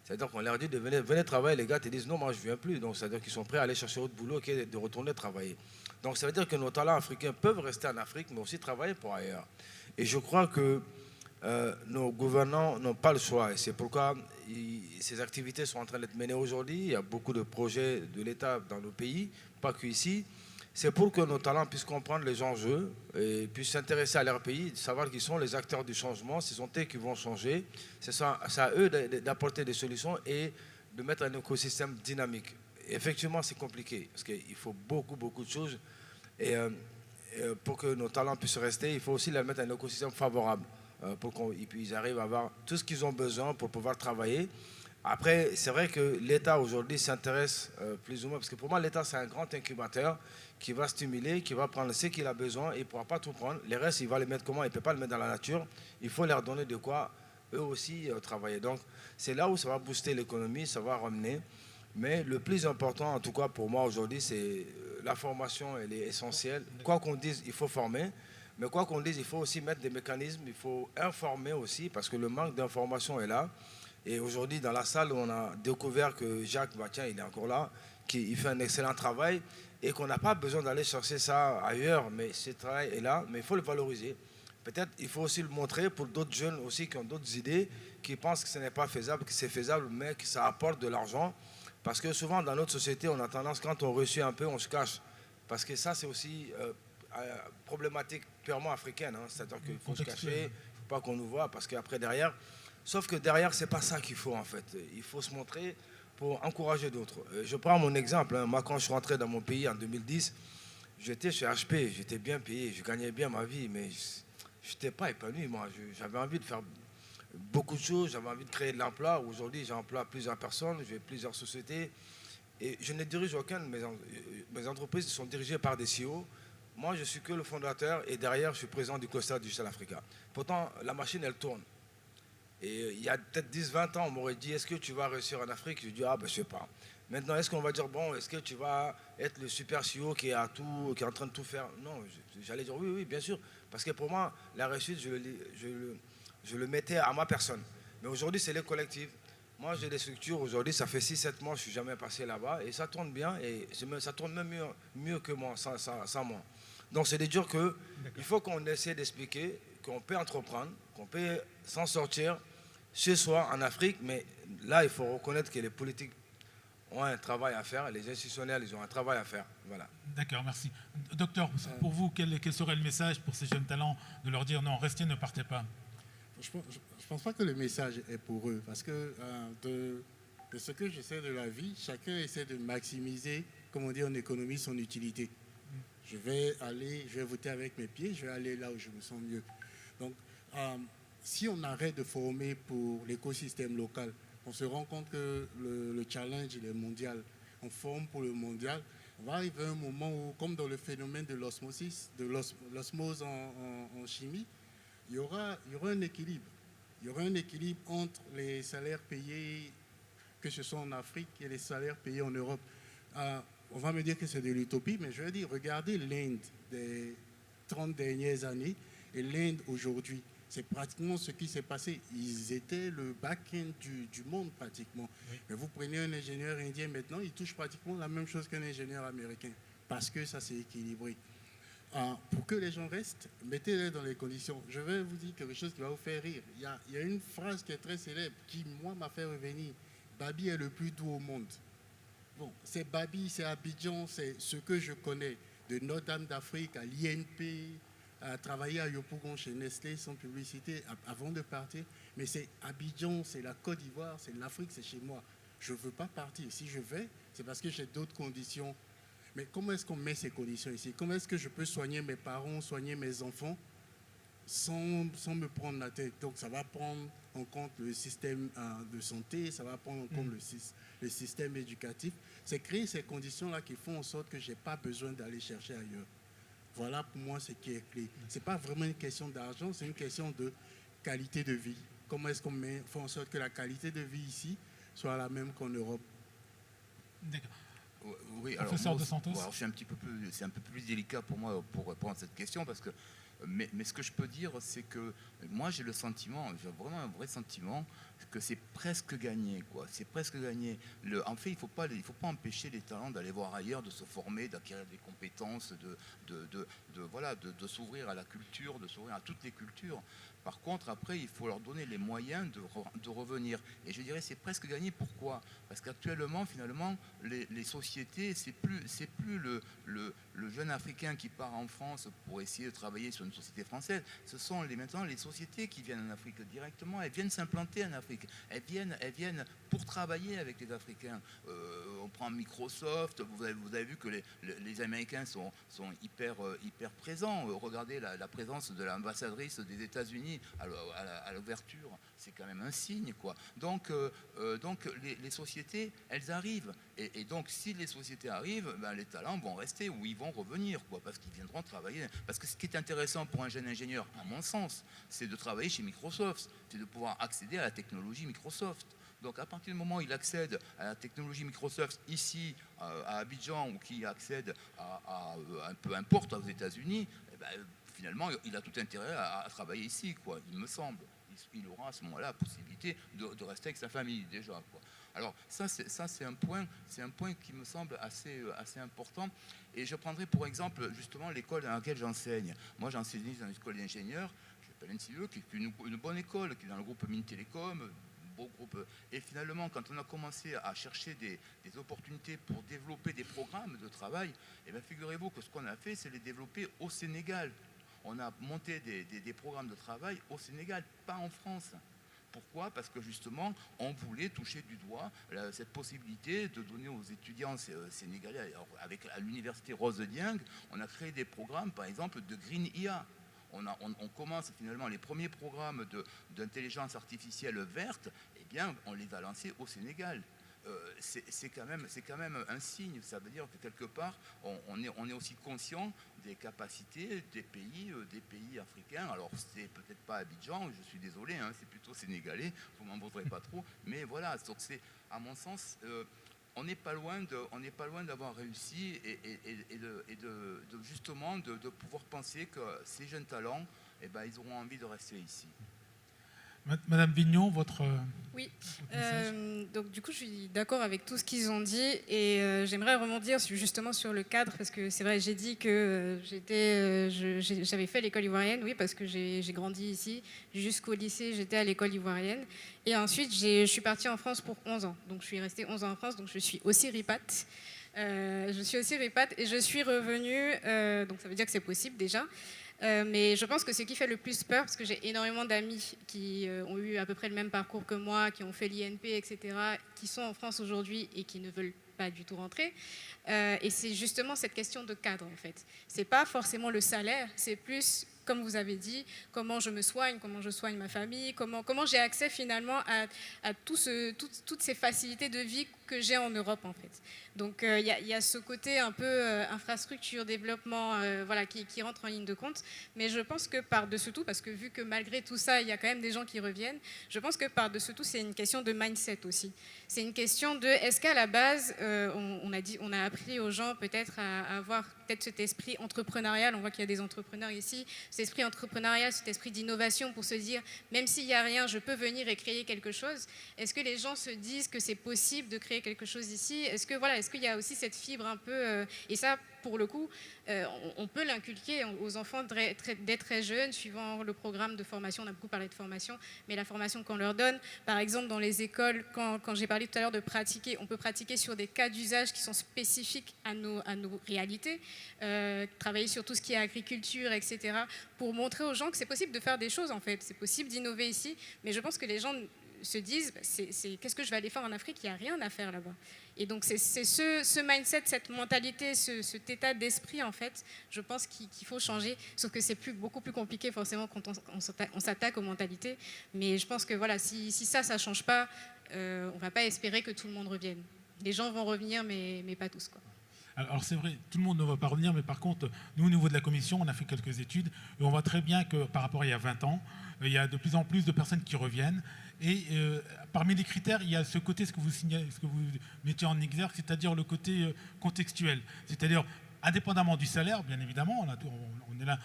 C'est-à-dire qu'on leur dit de venir travailler, les gars te disent non, moi je ne viens plus. Donc c'est-à-dire qu'ils sont prêts à aller chercher autre boulot que de retourner travailler. Donc ça veut dire que nos talents africains peuvent rester en Afrique, mais aussi travailler pour ailleurs. Et je crois que nos gouvernants n'ont pas le choix. Et c'est pourquoi ces activités sont en train d'être menées aujourd'hui. Il y a beaucoup de projets de l'État dans nos pays, pas qu'ici. C'est pour que nos talents puissent comprendre les enjeux et puissent s'intéresser à leur pays, savoir qu'ils sont les acteurs du changement, ce sont eux qui vont changer. C'est à eux d'apporter des solutions et de mettre un écosystème dynamique. Et effectivement, c'est compliqué parce qu'il faut beaucoup de choses. Et pour que nos talents puissent rester, il faut aussi leur mettre un écosystème favorable pour qu'ils arrivent à avoir tout ce qu'ils ont besoin pour pouvoir travailler. Après, c'est vrai que l'État aujourd'hui s'intéresse plus ou moins, parce que pour moi, l'État, c'est un grand incubateur qui va stimuler, qui va prendre ce qu'il a besoin, et il ne pourra pas tout prendre. Les restes, il va les mettre comment? Il ne peut pas le mettre dans la nature. Il faut leur donner de quoi, eux aussi, travailler. Donc, c'est là où ça va booster l'économie, ça va ramener. Mais le plus important, en tout cas pour moi aujourd'hui, c'est la formation, elle est essentielle. Quoi qu'on dise, il faut former. Mais quoi qu'on dise, il faut aussi mettre des mécanismes, il faut informer aussi, parce que le manque d'information est là. Et aujourd'hui, dans la salle, on a découvert que Jacques, tiens, il est encore là, qu'il fait un excellent travail et qu'on n'a pas besoin d'aller chercher ça ailleurs, mais ce travail est là, mais il faut le valoriser. Peut-être il faut aussi le montrer pour d'autres jeunes aussi qui ont d'autres idées, qui pensent que ce n'est pas faisable, que c'est faisable, mais que ça apporte de l'argent. Parce que souvent, dans notre société, on a tendance, quand on réussit un peu, on se cache. Parce que ça, c'est aussi problématique purement africaine. Hein. C'est-à-dire qu'il faut se cacher, il ne faut pas qu'on nous voit, parce qu'après, derrière... Sauf que derrière, ce n'est pas ça qu'il faut en fait. Il faut se montrer pour encourager d'autres. Je prends mon exemple. Hein. Moi, quand je suis rentré dans mon pays en 2010, j'étais chez HP, j'étais bien payé, je gagnais bien ma vie, mais je n'étais pas épanoui. Moi, j'avais envie de faire beaucoup de choses, j'avais envie de créer de l'emploi. Aujourd'hui, j'emploie plusieurs personnes, j'ai plusieurs sociétés. Et je ne dirige aucune de mes entreprises sont dirigées par des CEO. Moi, je suis que le fondateur et derrière, je suis président du cluster Digital Africa. Pourtant, la machine, elle tourne. Et il y a peut-être 10-20 ans, on m'aurait dit, est-ce que tu vas réussir en Afrique? Je dis, je ne sais pas. Maintenant, est-ce qu'on va dire, bon, est-ce que tu vas être le super CEO qui est en train de tout faire? Non, j'allais dire, oui, bien sûr. Parce que pour moi, la réussite, je le mettais à ma personne. Mais aujourd'hui, c'est les collectifs. Moi, j'ai des structures aujourd'hui, ça fait 6-7 mois, je ne suis jamais passé là-bas, et ça tourne bien, et ça tourne même mieux que moi, sans moi. Donc, c'est de dire qu'il faut qu'on essaie d'expliquer qu'on peut entreprendre, qu'on peut s'en sortir chez soi, en Afrique, mais là, il faut reconnaître que les politiques ont un travail à faire, les institutionnels, ils ont un travail à faire. Voilà. D'accord, merci. Docteur, pour vous, quel serait le message pour ces jeunes talents de leur dire non, restez, ne partez pas? Je ne pense pas que le message est pour eux, parce que de ce que je sais de la vie, chacun essaie de maximiser, comme on dit en économie, son utilité. Je vais voter avec mes pieds, je vais aller là où je me sens mieux. Donc, si on arrête de former pour l'écosystème local, on se rend compte que le challenge, il est mondial. On forme pour le mondial. On va arriver à un moment où, comme dans le phénomène de l'osmose en chimie, il y aura un équilibre. Il y aura un équilibre entre les salaires payés, que ce soit en Afrique, et les salaires payés en Europe. On va me dire que c'est de l'utopie, mais je veux dire, regardez l'Inde des 30 dernières années et l'Inde aujourd'hui. C'est pratiquement ce qui s'est passé. Ils étaient le back-end du monde pratiquement. Oui. Mais vous prenez un ingénieur indien maintenant, il touche pratiquement la même chose qu'un ingénieur américain parce que ça s'est équilibré. Pour que les gens restent, mettez-les dans les conditions. Je vais vous dire quelque chose qui va vous faire rire. Il y a une phrase qui est très célèbre qui, moi, m'a fait revenir. Babi est le plus doux au monde. Bon, c'est Babi, c'est Abidjan, c'est ce que je connais de Notre-Dame d'Afrique à l'INP, à travailler à Yopougon chez Nestlé sans publicité avant de partir. Mais c'est Abidjan, c'est la Côte d'Ivoire, c'est l'Afrique, c'est chez moi. Je ne veux pas partir. Si je vais, c'est parce que j'ai d'autres conditions. Mais comment est-ce qu'on met ces conditions ici? Comment est-ce que je peux soigner mes parents, soigner mes enfants sans me prendre la tête? Donc ça va prendre en compte le système de santé, ça va prendre en compte le système éducatif. C'est créer ces conditions-là qui font en sorte que je n'ai pas besoin d'aller chercher ailleurs. Voilà pour moi ce qui est clé. Ce n'est pas vraiment une question d'argent, c'est une question de qualité de vie. Comment est-ce qu'on fait en sorte que la qualité de vie ici soit la même qu'en Europe? D'accord. Oui, alors, professeur de Santos. Alors c'est un peu plus délicat pour moi pour répondre à cette question parce que mais ce que je peux dire, c'est que moi j'ai vraiment un vrai sentiment que c'est presque gagné, quoi. C'est presque gagné. En fait, il faut pas empêcher les talents d'aller voir ailleurs, de se former, d'acquérir des compétences, de s'ouvrir à la culture, de s'ouvrir à toutes les cultures. Par contre, après, il faut leur donner les moyens de revenir. Et je dirais c'est presque gagné. Pourquoi? Parce qu'actuellement, finalement, les sociétés, c'est plus le jeune Africain qui part en France pour essayer de travailler sur une société française. Ce sont maintenant les sociétés qui viennent en Afrique directement. Elles viennent s'implanter en Afrique. Elles viennent pour travailler avec les Africains. On prend Microsoft. Vous avez vu que les Américains sont hyper présents. Regardez la présence de l'ambassadrice des États-Unis à l'ouverture, c'est quand même un signe, quoi. Donc les sociétés, elles arrivent. Et donc, si les sociétés arrivent, ben, les talents vont rester ou ils vont revenir, quoi, parce qu'ils viendront travailler. Parce que ce qui est intéressant pour un jeune ingénieur, à mon sens, c'est de travailler chez Microsoft, c'est de pouvoir accéder à la technologie Microsoft. Donc, à partir du moment où il accède à la technologie Microsoft ici, à Abidjan, ou qu'il accède à un peu importe aux États-Unis, eh ben, finalement, il a tout intérêt à travailler ici, quoi, il me semble. Il aura à ce moment-là la possibilité de rester avec sa famille, déjà, quoi. Alors, ça c'est un point qui me semble assez important. Et je prendrai pour exemple, justement, l'école dans laquelle j'enseigne. Moi, j'enseigne dans une école d'ingénieurs, qui s'appelle NCE, qui est une bonne école, qui est dans le groupe Mines Télécom, beau groupe. Et finalement, quand on a commencé à chercher des opportunités pour développer des programmes de travail, eh bien, figurez-vous que ce qu'on a fait, c'est les développer au Sénégal. On a monté des programmes de travail au Sénégal, pas en France. Pourquoi? Parce que justement, on voulait toucher du doigt cette possibilité de donner aux étudiants sénégalais. Alors, à l'université Rose Dieng, on a créé des programmes, par exemple, de Green IA. On commence finalement les premiers programmes d'intelligence artificielle verte, eh bien, on les a lancés au Sénégal. C'est quand même un signe. Ça veut dire que quelque part, on est aussi conscient des capacités des pays africains. Alors, c'est peut-être pas Abidjan, je suis désolé, hein, c'est plutôt sénégalais, vous m'en voudrez pas trop. Mais voilà, donc c'est, à mon sens, on n'est pas loin d'avoir réussi et justement de pouvoir penser que ces jeunes talents, eh ben, ils auront envie de rester ici. Madame Vignon, votre... Oui, message. donc du coup je suis d'accord avec tout ce qu'ils ont dit et j'aimerais rebondir justement sur le cadre parce que c'est vrai, j'ai dit que j'avais fait l'école ivoirienne, oui, parce que j'ai grandi ici. Jusqu'au lycée, j'étais à l'école ivoirienne et ensuite je suis partie en France pour 11 ans. Donc je suis restée 11 ans en France, donc je suis aussi ripat. Je suis aussi ripat et je suis revenue, donc ça veut dire que c'est possible déjà. Mais je pense que ce qui fait le plus peur, parce que j'ai énormément d'amis qui ont eu à peu près le même parcours que moi, qui ont fait l'INP, etc., qui sont en France aujourd'hui et qui ne veulent pas du tout rentrer. Et c'est justement cette question de cadre, en fait. C'est pas forcément le salaire, c'est plus, comme vous avez dit, comment je me soigne, comment je soigne ma famille, comment j'ai accès finalement à toutes ces facilités de vie que j'ai en Europe, en fait. Donc il y a ce côté un peu infrastructure, développement, voilà, qui rentre en ligne de compte. Mais je pense que par-dessus tout, parce que vu que malgré tout ça, il y a quand même des gens qui reviennent, je pense que par-dessus tout, c'est une question de mindset aussi. C'est une question de, est-ce qu'à la base, on a appris aux gens peut-être à avoir peut-être cet esprit entrepreneurial, on voit qu'il y a des entrepreneurs ici, cet esprit entrepreneurial, cet esprit d'innovation pour se dire, même s'il n'y a rien, je peux venir et créer quelque chose. Est-ce que les gens se disent que c'est possible de créer quelque chose ici? Est-ce qu'il y a aussi cette fibre un peu, et ça, pour le coup, on peut l'inculquer aux enfants dès très jeunes, suivant le programme de formation. On a beaucoup parlé de formation, mais la formation qu'on leur donne, par exemple dans les écoles, quand j'ai parlé tout à l'heure de pratiquer, on peut pratiquer sur des cas d'usage qui sont spécifiques à nos réalités, travailler sur tout ce qui est agriculture, etc., pour montrer aux gens que c'est possible de faire des choses, en fait. C'est possible d'innover ici, mais je pense que les gens se disent, qu'est-ce que je vais aller faire en Afrique? Il n'y a rien à faire là-bas. Et donc c'est ce mindset, cette mentalité, cet état d'esprit, en fait, je pense qu'il faut changer, sauf que c'est beaucoup plus compliqué forcément quand on s'attaque aux mentalités. Mais je pense que voilà, si ça ne change pas, on ne va pas espérer que tout le monde revienne. Les gens vont revenir, mais pas tous, quoi. Alors c'est vrai, tout le monde ne va pas revenir, mais par contre, nous au niveau de la commission, on a fait quelques études et on voit très bien que par rapport à il y a 20 ans, il y a de plus en plus de personnes qui reviennent. Et parmi les critères, il y a ce côté, ce que vous mettez en exergue, c'est-à-dire le côté contextuel. C'est-à-dire, indépendamment du salaire, bien évidemment, on est là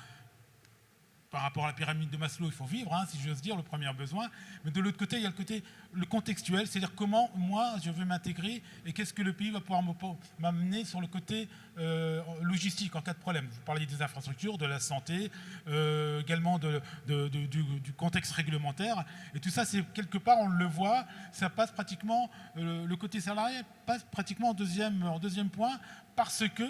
par rapport à la pyramide de Maslow, il faut vivre, hein, si j'ose dire, le premier besoin. Mais de l'autre côté, il y a le contextuel, c'est-à-dire comment moi je veux m'intégrer et qu'est-ce que le pays va pouvoir m'amener sur le côté logistique en cas de problème. Vous parliez des infrastructures, de la santé, également du contexte réglementaire. Et tout ça, c'est quelque part, on le voit, ça passe pratiquement, le côté salarié passe pratiquement en deuxième point parce que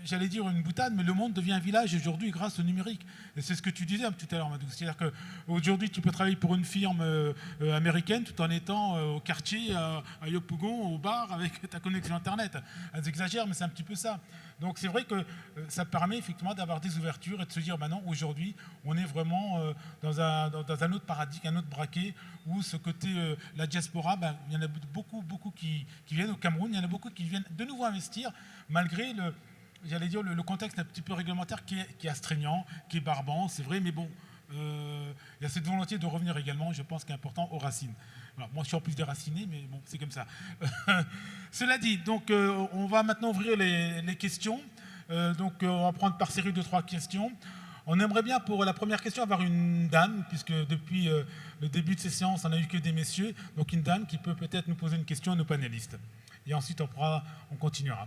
j'allais dire une boutade, mais le monde devient un village aujourd'hui grâce au numérique. Et c'est ce que tu disais tout à l'heure, Madou. C'est-à-dire qu'aujourd'hui, tu peux travailler pour une firme américaine tout en étant au quartier, à Yopougon, au bar, avec ta connexion Internet. Elles exagèrent, mais c'est un petit peu ça. Donc c'est vrai que ça permet effectivement d'avoir des ouvertures et de se dire, maintenant, aujourd'hui, on est vraiment dans un autre paradigme, un autre braquet, où ce côté, la diaspora, il y en a beaucoup qui viennent au Cameroun, il y en a beaucoup qui viennent de nouveau investir, malgré j'allais dire le contexte un petit peu réglementaire qui est astreignant, qui est barbant, c'est vrai, mais bon, il y a cette volonté de revenir également, je pense, qui est important aux racines. Alors, moi, je suis en plus déraciné, mais bon, c'est comme ça. Cela dit, donc, on va maintenant ouvrir les questions. Donc, on va prendre par série 2-3 questions. On aimerait bien, pour la première question, avoir une dame, puisque depuis le début de ces séances, on n'a eu que des messieurs. Donc, une dame qui peut peut-être nous poser une question à nos panélistes. Et ensuite, on continuera.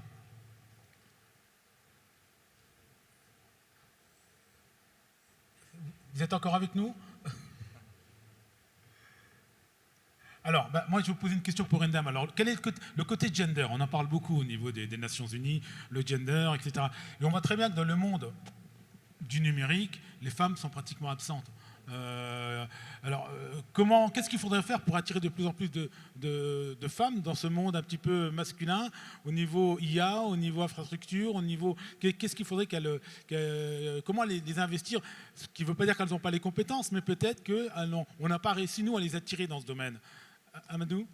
Vous êtes encore avec nous? Alors, moi, je vais vous poser une question pour une dame. Alors, quel est le côté gender? On en parle beaucoup au niveau des Nations Unies, le gender, etc. Et on voit très bien que dans le monde du numérique, les femmes sont pratiquement absentes. Qu'est-ce qu'il faudrait faire pour attirer de plus en plus de femmes dans ce monde un petit peu masculin, au niveau IA, au niveau infrastructure, au niveau... Qu'est-ce qu'il faudrait comment les investir? Ce qui ne veut pas dire qu'elles n'ont pas les compétences, mais peut-être qu'on n'a pas réussi, nous, à les attirer dans ce domaine. Amadou?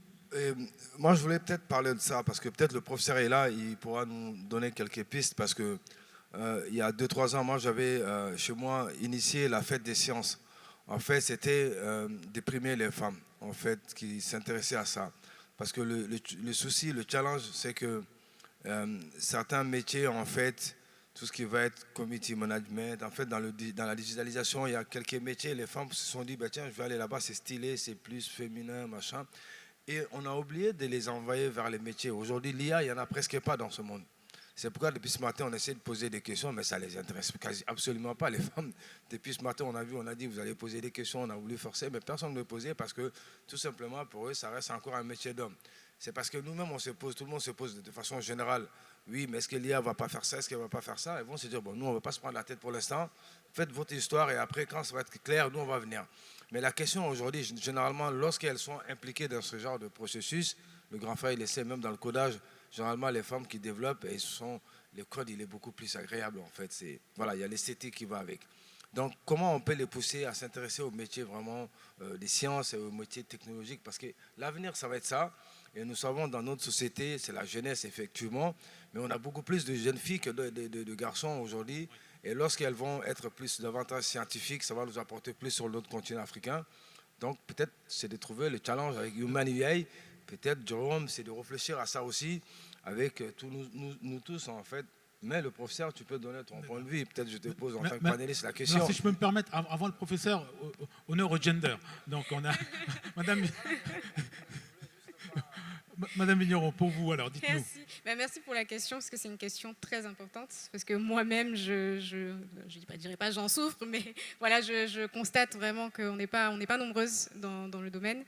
Moi, je voulais peut-être parler de ça, parce que peut-être le professeur est là, il pourra nous donner quelques pistes, parce que il y a 2-3 ans, moi, j'avais chez moi initié la fête des sciences. En fait, c'était déprimer les femmes, en fait, qui s'intéressaient à ça. Parce que le souci, le challenge, c'est que certains métiers, en fait, tout ce qui va être community management. En fait, dans la digitalisation, il y a quelques métiers. Les femmes se sont dit, bah, tiens, je vais aller là-bas, c'est stylé, c'est plus féminin, machin. Et on a oublié de les envoyer vers les métiers. Aujourd'hui, l'IA, il n'y en a presque pas dans ce monde. C'est pourquoi depuis ce matin, on essaie de poser des questions, mais ça ne les intéresse absolument pas. Les femmes, depuis ce matin, on a dit, vous allez poser des questions, on a voulu forcer, mais personne ne le posait parce que, tout simplement, pour eux, ça reste encore un métier d'homme. C'est parce que nous-mêmes, on se pose, tout le monde se pose de façon générale, oui, mais est-ce que l'IA ne va pas faire ça, est-ce qu'elle ne va pas faire ça? Ils vont se dire, bon, nous, on ne va pas se prendre la tête pour l'instant, faites votre histoire et après, quand ça va être clair, nous, on va venir. Mais la question aujourd'hui, généralement, lorsqu'elles sont impliquées dans ce genre de processus, le grand frère, il essaie même dans le codage, généralement, les femmes qui développent, le code, il est beaucoup plus agréable, en fait. Voilà, il y a l'esthétique qui va avec. Donc, comment on peut les pousser à s'intéresser aux métiers vraiment des sciences et aux métiers technologiques? Parce que l'avenir, ça va être ça. Et nous savons, dans notre société, c'est la jeunesse, effectivement, mais on a beaucoup plus de jeunes filles que de garçons aujourd'hui. Et lorsqu'elles vont être davantage scientifiques, ça va nous apporter plus sur notre continent africain. Donc, peut-être, c'est de trouver le challenge avec Human AI. Peut-être, Jérôme, c'est de réfléchir à ça aussi, avec tous nous tous, en fait. Mais le professeur, tu peux donner ton point de vue. Peut-être je te pose en tant que panéliste la question. Non, si je peux me permettre, avant le professeur, honneur au gender. Donc, on a Madame Vigneron, pour vous, alors, dites-nous. Merci. Merci pour la question, parce que c'est une question très importante. Parce que moi-même, je ne dirais pas j'en souffre, mais voilà, je constate vraiment qu'on n'est pas nombreuses dans le domaine.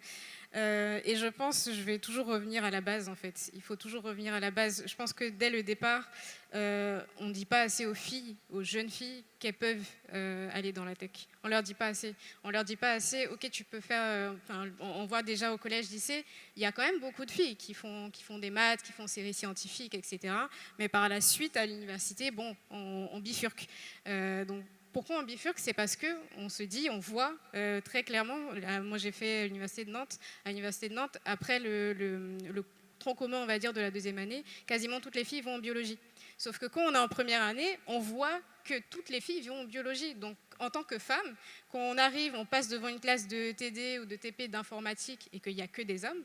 Et je pense, je vais toujours revenir à la base, en fait. Il faut toujours revenir à la base. Je pense que dès le départ, on ne dit pas assez aux filles, aux jeunes filles, qu'elles peuvent aller dans la tech. On ne leur dit pas assez. On leur dit pas assez, ok, tu peux faire... on voit déjà au collège, lycée, il y a quand même beaucoup de filles qui font des maths, qui font séries scientifiques, etc. Mais par la suite, à l'université, bon, on bifurque. Donc, pourquoi on bifurque? C'est parce qu'on se dit, on voit très clairement, moi j'ai fait l'université de Nantes, à l'université de Nantes, après le tronc commun, on va dire, de la deuxième année, quasiment toutes les filles vont en biologie. Sauf que quand on est en première année, on voit que toutes les filles vont en biologie. Donc en tant que femme, quand on arrive, on passe devant une classe de TD ou de TP d'informatique et qu'il n'y a que des hommes,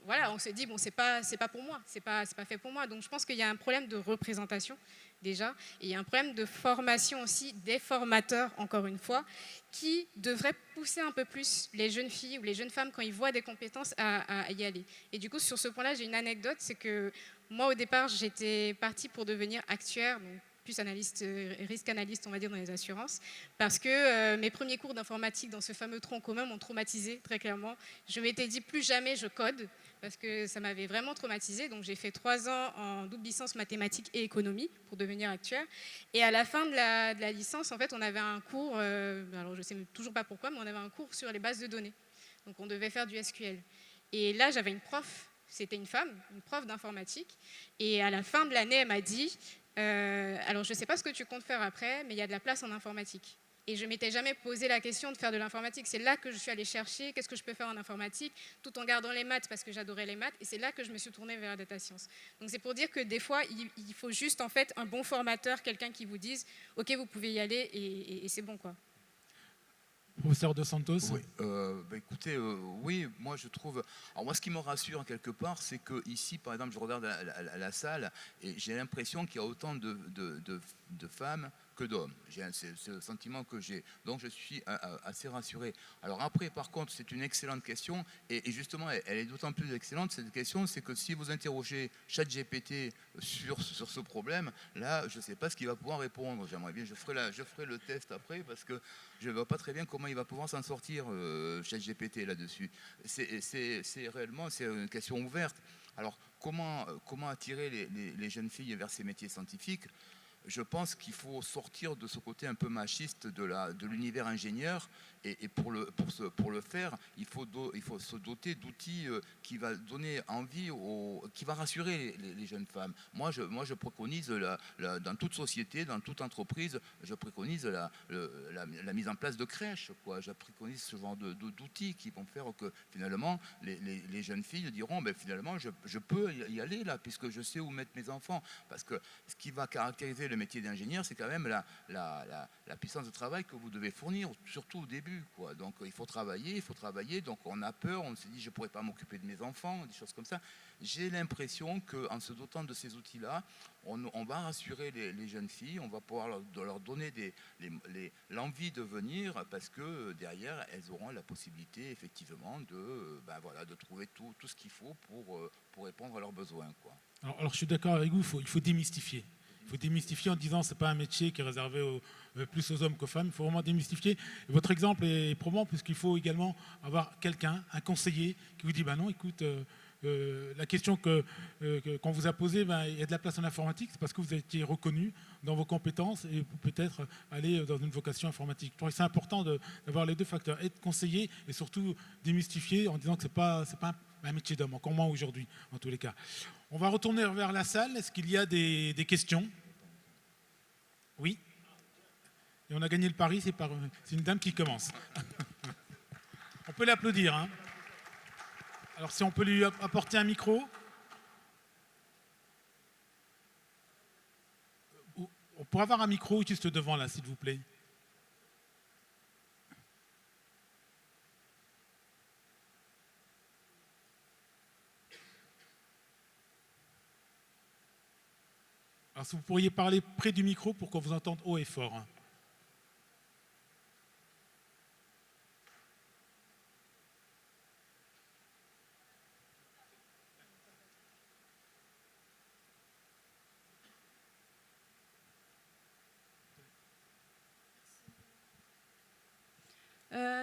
voilà, on se dit, bon, c'est pas pour moi, c'est pas fait pour moi. Donc je pense qu'il y a un problème de représentation déjà, et il y a un problème de formation aussi des formateurs, encore une fois, qui devraient pousser un peu plus les jeunes filles ou les jeunes femmes quand ils voient des compétences à y aller. Et du coup, sur ce point-là, j'ai une anecdote, c'est que moi, au départ, j'étais partie pour devenir actuaire, donc plus risque analyste, on va dire, dans les assurances, parce que mes premiers cours d'informatique dans ce fameux tronc commun m'ont traumatisée, très clairement. Je m'étais dit, plus jamais je code, parce que ça m'avait vraiment traumatisée. Donc j'ai fait 3 ans en double licence mathématiques et économie pour devenir actuaire. Et à la fin de la licence, en fait, on avait un cours, alors je ne sais toujours pas pourquoi, mais on avait un cours sur les bases de données. Donc on devait faire du SQL. Et là, j'avais une prof, c'était une femme, une prof d'informatique. Et à la fin de l'année, elle m'a dit, alors je ne sais pas ce que tu comptes faire après, mais il y a de la place en informatique. Et je ne m'étais jamais posé la question de faire de l'informatique. C'est là que je suis allée chercher qu'est-ce que je peux faire en informatique, tout en gardant les maths parce que j'adorais les maths. Et c'est là que je me suis tournée vers la data science. Donc c'est pour dire que des fois, il faut juste en fait un bon formateur, quelqu'un qui vous dise « Ok, vous pouvez y aller et c'est bon quoi ». Professeur Dos Santos. Oui, écoutez, oui, moi je trouve. Alors moi, ce qui me rassure quelque part, c'est que ici, par exemple, je regarde la salle et j'ai l'impression qu'il y a autant de femmes que d'hommes. C'est le sentiment que j'ai. Donc je suis assez rassuré. Alors après, par contre, c'est une excellente question et justement, elle est d'autant plus excellente cette question, c'est que si vous interrogez ChatGPT sur ce problème, là, je ne sais pas ce qu'il va pouvoir répondre. J'aimerais bien, je ferai le test après parce que je ne vois pas très bien comment il va pouvoir s'en sortir, ChatGPT là-dessus. C'est réellement, c'est une question ouverte. Alors, comment attirer les jeunes filles vers ces métiers scientifiques? Je pense qu'il faut sortir de ce côté un peu machiste de l'univers ingénieur et pour le faire, il faut se doter d'outils qui va donner envie, qui va rassurer les jeunes femmes. Moi, je préconise dans toute société, dans toute entreprise, je préconise la mise en place de crèches, quoi. Je préconise ce genre d'outils qui vont faire que finalement les jeunes filles diront finalement je peux y aller là puisque je sais où mettre mes enfants, parce que ce qui va caractériser le métier d'ingénieur, c'est quand même la puissance de travail que vous devez fournir, surtout au début, quoi. Donc il faut travailler, donc on a peur, on se dit je ne pourrais pas m'occuper de mes enfants, des choses comme ça. J'ai l'impression qu'en se dotant de ces outils-là, on va rassurer les jeunes filles, on va pouvoir leur donner l'envie de venir, parce que derrière, elles auront la possibilité effectivement de trouver tout ce qu'il faut pour répondre à leurs besoins, quoi. Alors, je suis d'accord avec vous, il faut démystifier. Il faut démystifier en disant que ce n'est pas un métier qui est réservé plus aux hommes qu'aux femmes. Il faut vraiment démystifier. Et votre exemple est probant, puisqu'il faut également avoir quelqu'un, un conseiller, qui vous dit non, écoute, la question qu'on vous a posée, il y a de la place en informatique, c'est parce que vous avez été reconnu dans vos compétences et peut-être aller dans une vocation informatique. Je crois que c'est important d'avoir les deux facteurs, être conseiller et surtout démystifier en disant que ce n'est pas un métier d'homme, encore moins aujourd'hui, en tous les cas. On va retourner vers la salle. Est-ce qu'il y a des questions? Oui. Et on a gagné le pari, c'est une dame qui commence. On peut l'applaudir, hein. Alors si on peut lui apporter un micro. On pourrait avoir un micro juste devant là, s'il vous plaît. Alors si vous pourriez parler près du micro pour qu'on vous entende haut et fort, hein.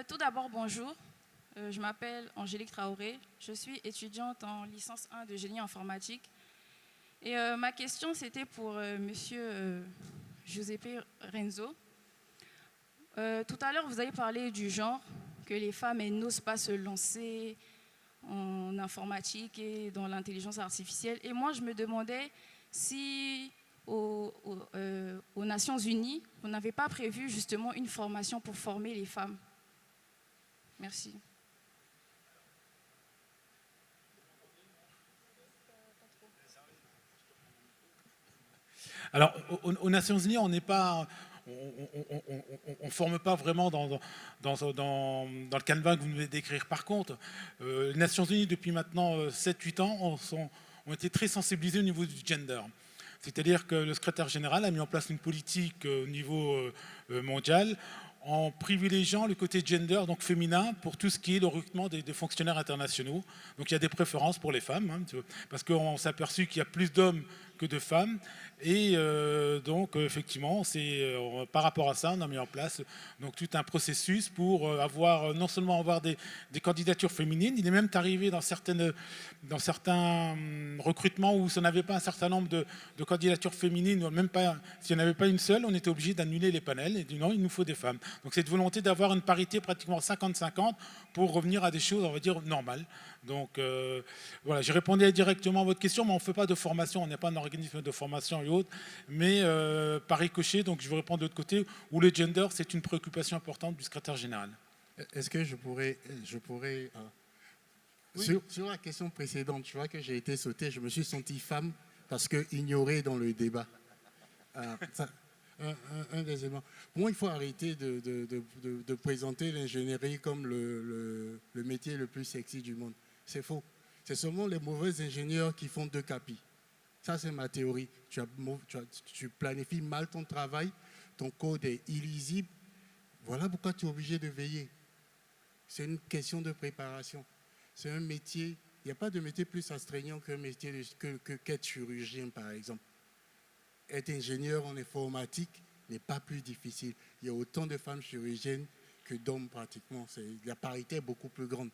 Tout d'abord, bonjour. Je m'appelle Angélique Traoré. Je suis étudiante en licence 1 de génie informatique. Et ma question, c'était pour monsieur Giuseppe Renzo. Tout à l'heure, vous avez parlé du genre, que les femmes n'osent pas se lancer en informatique et dans l'intelligence artificielle. Et moi, je me demandais si aux Nations Unies, on n'avait pas prévu justement une formation pour former les femmes. Merci. Alors, aux Nations Unies, on n'est pas... On ne forme pas vraiment dans le canevas que vous venez décrire. Par contre, les Nations Unies, depuis maintenant 7-8 ans, ont été très sensibilisées au niveau du gender. C'est-à-dire que le secrétaire général a mis en place une politique au niveau mondial en privilégiant le côté gender, donc féminin, pour tout ce qui est le recrutement des fonctionnaires internationaux. Donc il y a des préférences pour les femmes, hein, parce qu'on s'est aperçu qu'il y a plus d'hommes que de femmes. Et donc, effectivement, par rapport à ça, on a mis en place donc, tout un processus pour non seulement avoir des candidatures féminines, il est même arrivé dans certains recrutements où ça n'avait pas un certain nombre de candidatures féminines, même pas, s'il n'y en avait pas une seule, on était obligé d'annuler les panels et de dire non, il nous faut des femmes. Donc, cette volonté d'avoir une parité pratiquement 50-50 pour revenir à des choses, on va dire, normales. Donc, voilà, j'ai répondu directement à votre question, mais on ne fait pas de formation, on n'est pas un organisme de formation et autres, mais par ricochet, donc je vais répondre de l'autre côté, où le gender, c'est une préoccupation importante du secrétaire général. Est-ce que je pourrais oui. Sur la question précédente, je vois que j'ai été sauté, je me suis senti femme parce que ignorée dans le débat. Un des éléments. Pour moi, il faut arrêter de présenter l'ingénierie comme le métier le plus sexy du monde. C'est faux. C'est seulement les mauvais ingénieurs qui font 2 capis. Ça, c'est ma théorie. Tu planifies mal ton travail, ton code est illisible. Voilà pourquoi tu es obligé de veiller. C'est une question de préparation. C'est un métier, il n'y a pas de métier plus astreignant qu'un métier qu'être chirurgien, par exemple. Être ingénieur en informatique n'est pas plus difficile. Il y a autant de femmes chirurgiennes que d'hommes pratiquement. La parité est beaucoup plus grande.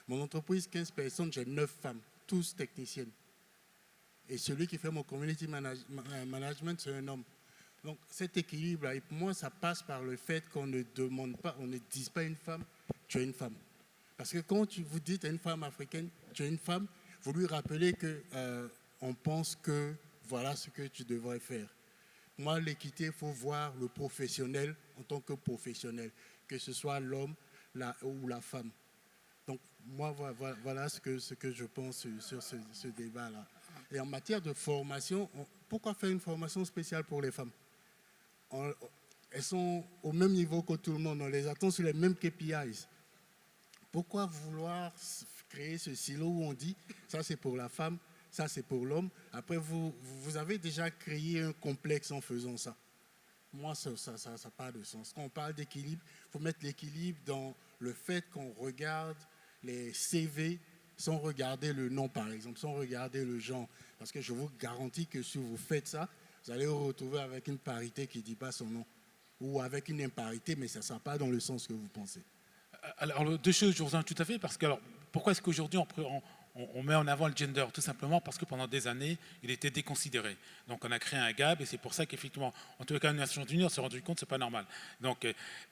Mon entreprise, 15 personnes, j'ai 9 femmes, tous techniciennes. Et celui qui fait mon community management, c'est un homme. Donc cet équilibre-là, et pour moi, ça passe par le fait qu'on ne demande pas, on ne dise pas à une femme, tu es une femme. Parce que quand vous dites à une femme africaine, tu es une femme, vous lui rappelez qu'on pense que voilà ce que tu devrais faire. Moi, l'équité, il faut voir le professionnel en tant que professionnel, que ce soit l'homme ou la femme. Donc, moi, voilà ce que je pense sur ce débat-là. Et en matière de formation, pourquoi faire une formation spéciale pour les femmes? Elles sont au même niveau que tout le monde, on les attend sur les mêmes KPIs. Pourquoi vouloir créer ce silo où on dit ça c'est pour la femme, ça c'est pour l'homme? Après, vous avez déjà créé un complexe en faisant ça. Moi, ça n'a pas de sens. Quand on parle d'équilibre, il faut mettre l'équilibre dans le fait qu'on regarde les CV sans regarder le nom, par exemple, sans regarder le genre. Parce que je vous garantis que si vous faites ça, vous allez vous retrouver avec une parité qui ne dit pas son nom. Ou avec une imparité, mais ça ne sera pas dans le sens que vous pensez. Alors, deux choses, je vous rejoins tout à fait, parce que, alors, pourquoi est-ce qu'aujourd'hui on met en avant le gender? Tout simplement parce que pendant des années, il était déconsidéré. Donc on a créé un gap, et c'est pour ça qu'effectivement, en tout cas, la Nations Unies, on s'est rendu compte que ce n'est pas normal. Donc,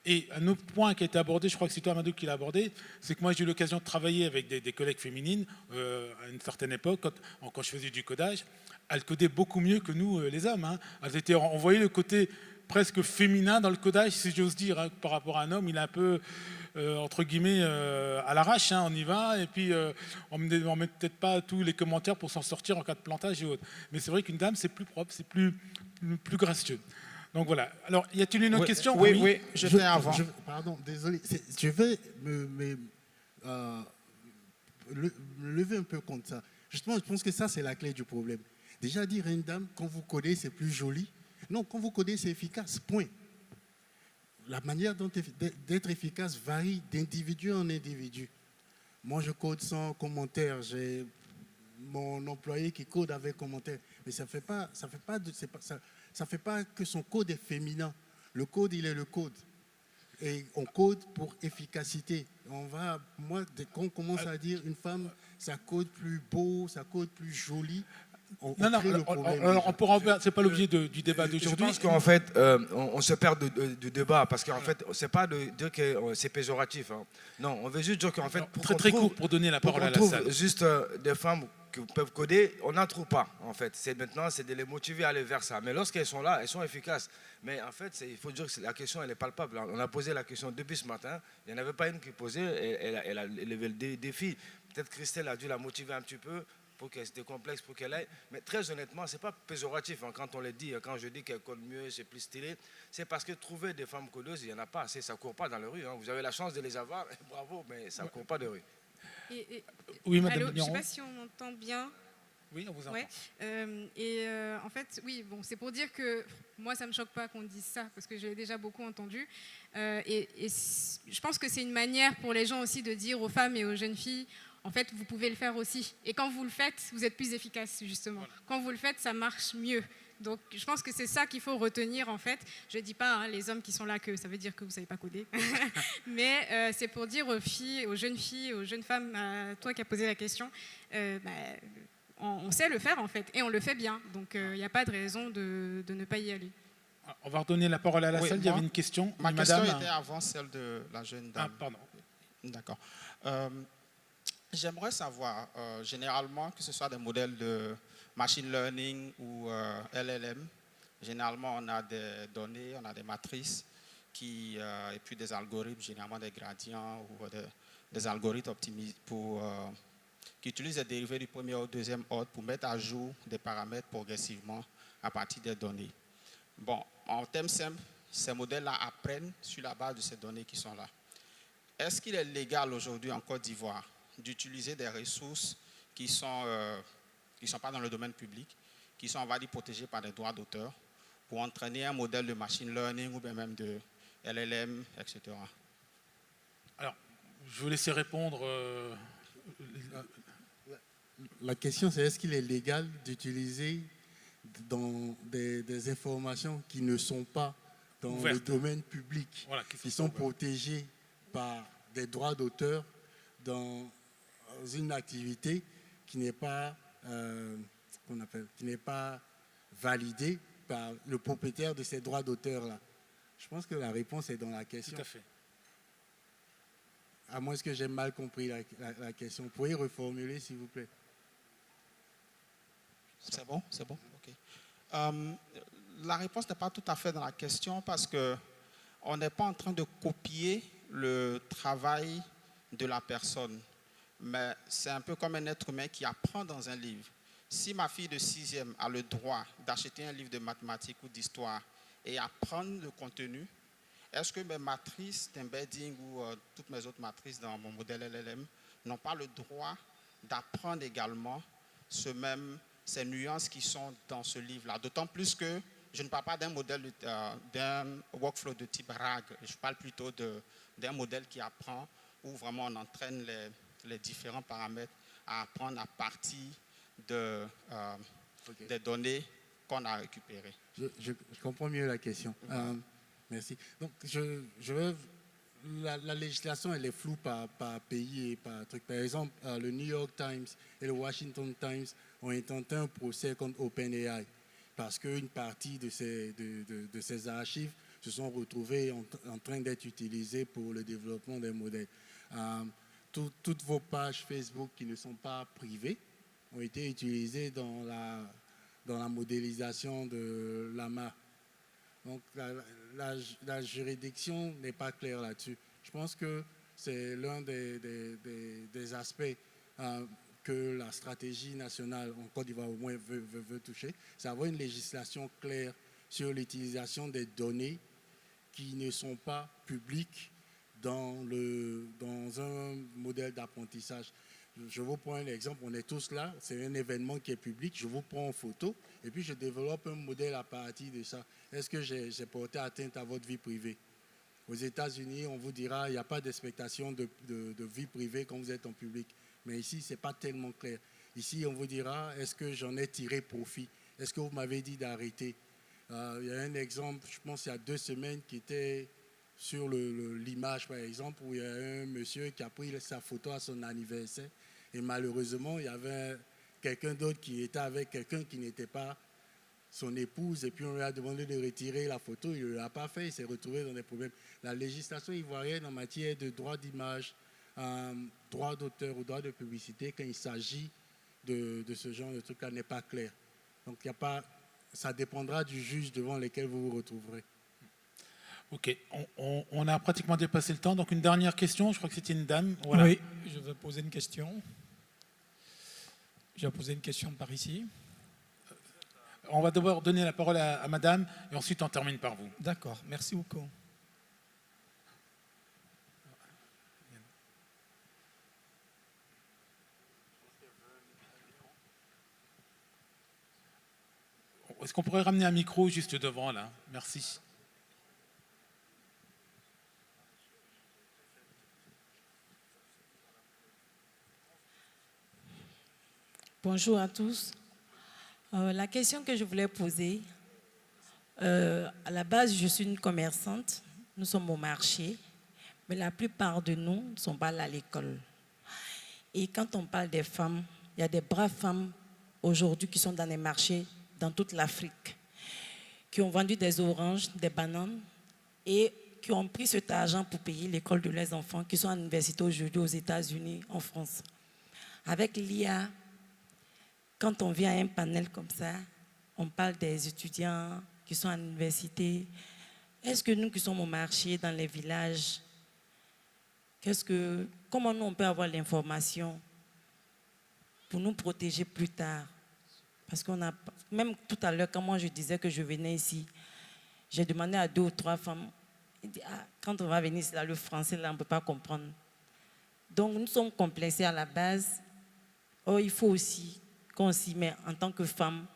et un autre point qui a été abordé, je crois que c'est toi, Amadou, qui l'a abordé, c'est que moi j'ai eu l'occasion de travailler avec des collègues féminines à une certaine époque, quand je faisais du codage. Elles codaient beaucoup mieux que nous, les hommes. Hein. On voyait le côté presque féminin dans le codage, si j'ose dire, hein, par rapport à un homme. Il est un peu, entre guillemets, à l'arrache, hein, on y va, et puis on ne met peut-être pas tous les commentaires pour s'en sortir en cas de plantage et autres. Mais c'est vrai qu'une dame, c'est plus propre, c'est plus gracieux. Donc voilà. Alors, y a-t-il une autre question? Oui, je vais avant. Pardon, désolé. Je vais me lever un peu contre ça. Justement, je pense que ça, c'est la clé du problème. Déjà, dire à une dame, quand vous codez, c'est plus joli. Non, quand vous codez, c'est efficace, point. La manière d'être efficace varie d'individu en individu. Moi, je code sans commentaire. J'ai mon employé qui code avec commentaire. Mais ça fait pas que son code est féminin. Le code, il est le code. Et on code pour efficacité. Moi, quand on commence à dire une femme, ça code plus beau, ça code plus joli. On pourra en faire, c'est pas l'objet du débat d'aujourd'hui. Je pense qu'en fait, on se perd du débat, parce qu'en fait, c'est pas de dire que c'est péjoratif. Hein. Non, on veut juste dire qu'en fait, très court pour donner la parole à la salle. Juste des femmes qui peuvent coder, on n'en trouve pas, en fait. Maintenant, c'est de les motiver à aller vers ça. Mais lorsqu'elles sont là, elles sont efficaces. Mais en fait, il faut dire que la question, elle est palpable. On a posé la question depuis ce matin. Il n'y en avait pas une qui posait. Elle a levé le défi. Peut-être Christelle a dû la motiver un petit peu pour qu'elle se décomplexe, pour qu'elle aille. Mais très honnêtement, ce n'est pas péjoratif. Hein, quand on le dit, quand je dis qu'elle code mieux, c'est plus stylé, c'est parce que trouver des femmes codeuses, il n'y en a pas assez. Ça ne court pas dans la rue. Hein. Vous avez la chance de les avoir, bravo, mais ça ne court pas de rue. Oui, madame. Allô, je ne sais pas si on m'entend bien. Oui, on vous entend. Ouais. En fait, oui, bon, c'est pour dire que moi, ça ne me choque pas qu'on dise ça, parce que j'ai déjà beaucoup entendu. Je pense que c'est une manière pour les gens aussi de dire aux femmes et aux jeunes filles, en fait, vous pouvez le faire aussi. Et quand vous le faites, vous êtes plus efficace, justement. Voilà. Quand vous le faites, ça marche mieux. Donc, je pense que c'est ça qu'il faut retenir, en fait. Je ne dis pas, les hommes qui sont là, que ça veut dire que vous ne savez pas coder. Mais c'est pour dire aux filles, aux jeunes femmes, toi qui as posé la question, on sait le faire, en fait. Et on le fait bien. Donc, il n'y a pas de raison de ne pas y aller. On va redonner la parole à la salle. Il y avait une question. Ma question était avant celle de la jeune dame. Ah, pardon. D'accord. J'aimerais savoir, généralement, que ce soit des modèles de machine learning ou LLM, généralement, on a des données, on a des matrices, et puis des algorithmes, généralement des gradients ou des algorithmes qui utilisent des dérivés du premier au deuxième ordre pour mettre à jour des paramètres progressivement à partir des données. Bon, en termes simples, ces modèles-là apprennent sur la base de ces données qui sont là. Est-ce qu'il est légal aujourd'hui en Côte d'Ivoire d'utiliser des ressources qui ne sont pas dans le domaine public, qui sont, on va dire, protégées par des droits d'auteur, pour entraîner un modèle de machine learning ou bien même de LLM, etc. Alors, je vais vous laisser répondre. La question, c'est est-ce qu'il est légal d'utiliser dans des informations qui ne sont pas dans le domaine public, voilà, qui sont protégées par des droits d'auteur dans une activité qui n'est pas, qui n'est pas validée par le propriétaire de ces droits d'auteur-là. Je pense que la réponse est dans la question. Tout à fait. À moins que j'ai mal compris la question. Vous pouvez reformuler, s'il vous plaît. C'est bon, ok. La réponse n'est pas tout à fait dans la question parce qu'on n'est pas en train de copier le travail de la personne. Mais c'est un peu comme un être humain qui apprend dans un livre. si ma fille de 6e a le droit d'acheter un livre de mathématiques ou d'histoire et apprendre le contenu, est-ce que mes matrices d'embedding ou toutes mes autres matrices dans mon modèle LLM n'ont pas le droit d'apprendre également ces nuances qui sont dans ce livre-là? D'autant plus que je ne parle pas d'un modèle, d'un workflow de type RAG. Je parle plutôt d'un modèle qui apprend, où vraiment on entraîne les différents paramètres à apprendre à partir des données qu'on a récupérées. Je comprends mieux la question. Merci. Donc, la législation, elle est floue par pays et par truc. Par exemple, le New York Times et le Washington Times ont intenté un procès contre OpenAI parce qu'une partie de ces archives se sont retrouvées en train d'être utilisées pour le développement des modèles. Toutes vos pages Facebook qui ne sont pas privées ont été utilisées dans la modélisation de Llama. Donc la juridiction n'est pas claire là-dessus. Je pense que c'est l'un des aspects que la stratégie nationale en Côte d'Ivoire au moins veut toucher, c'est avoir une législation claire sur l'utilisation des données qui ne sont pas publiques dans un modèle d'apprentissage. Je vous prends un exemple, on est tous là, c'est un événement qui est public, je vous prends en photo et puis je développe un modèle à partir de ça. Est-ce que j'ai porté atteinte à votre vie privée? Aux États-Unis, on vous dira qu'il n'y a pas d'expectation de vie privée quand vous êtes en public. Mais ici, ce n'est pas tellement clair. Ici, on vous dira, est-ce que j'en ai tiré profit? Est-ce que vous m'avez dit d'arrêter? Il y a un exemple, je pense, il y a 2 semaines, qui était sur l'image, par exemple, où il y a un monsieur qui a pris sa photo à son anniversaire. Et malheureusement, il y avait quelqu'un d'autre qui était avec quelqu'un qui n'était pas son épouse. Et puis, on lui a demandé de retirer la photo. Il ne l'a pas fait. Il s'est retrouvé dans des problèmes. La législation ivoirienne en matière de droit d'image, droit d'auteur ou droit de publicité, quand il s'agit de ce genre de truc-là, n'est pas claire. Donc, ça dépendra du juge devant lequel vous vous retrouverez. Ok, on a pratiquement dépassé le temps. Donc une dernière question, je crois que c'était une dame. Voilà. Oui, je vais poser une question. Je vais poser une question par ici. On va devoir donner la parole à madame et ensuite on termine par vous. D'accord, merci beaucoup. Est-ce qu'on pourrait ramener un micro juste devant là? Merci. Bonjour à tous. La question que je voulais poser, à la base, je suis une commerçante. Nous sommes au marché, mais la plupart de nous ne sont pas allés à l'école. Et quand on parle des femmes, il y a des braves femmes aujourd'hui qui sont dans les marchés dans toute l'Afrique, qui ont vendu des oranges, des bananes et qui ont pris cet argent pour payer l'école de leurs enfants qui sont à l'université aujourd'hui aux États-Unis, en France. Avec l'IA, quand on vient à un panel comme ça, on parle des étudiants qui sont à l'université. Est-ce que nous qui sommes au marché, dans les villages, comment nous on peut avoir l'information pour nous protéger plus tard? Parce qu'on a, même tout à l'heure, quand moi je disais que je venais ici, j'ai demandé à 2 ou 3 femmes, quand on va venir ici, là, le français, là, on ne peut pas comprendre. Donc nous sommes complexés à la base. Il faut aussi qu'on s'y met en tant que femme.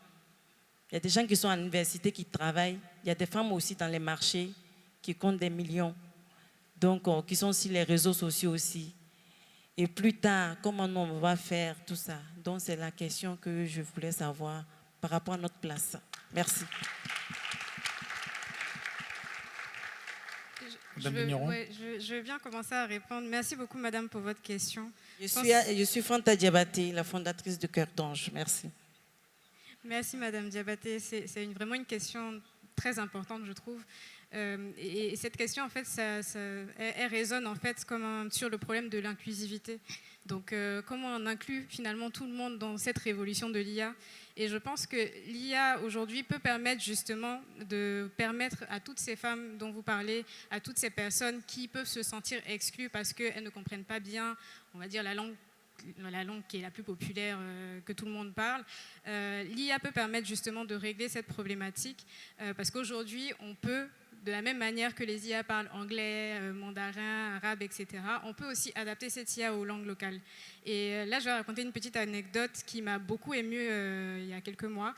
Il y a des gens qui sont à l'université, qui travaillent. Il y a des femmes aussi dans les marchés qui comptent des millions. Donc, qui sont sur les réseaux sociaux aussi. Et plus tard, comment on va faire tout ça? Donc, c'est la question que je voulais savoir par rapport à notre place. Merci. Je vais bien commencer à répondre. Merci beaucoup, madame, pour votre question. Je suis Fanta Diabaté, la fondatrice de Cœur d'Ange. Merci. Merci, madame Diabaté. C'est vraiment une question très importante, je trouve. Et cette question, en fait, elle résonne en fait comme sur le problème de l'inclusivité. Donc, comment on inclut finalement tout le monde dans cette révolution de l'IA? Et je pense que l'IA aujourd'hui peut permettre justement de permettre à toutes ces femmes dont vous parlez, à toutes ces personnes qui peuvent se sentir exclues parce qu'elles ne comprennent pas bien, on va dire, la langue la langue qui est la plus populaire, que tout le monde parle, l'IA peut permettre justement de régler cette problématique, parce qu'aujourd'hui, on peut, de la même manière que les IA parlent anglais, mandarin, arabe, etc., on peut aussi adapter cette IA aux langues locales. Et là, je vais raconter une petite anecdote qui m'a beaucoup émue il y a quelques mois.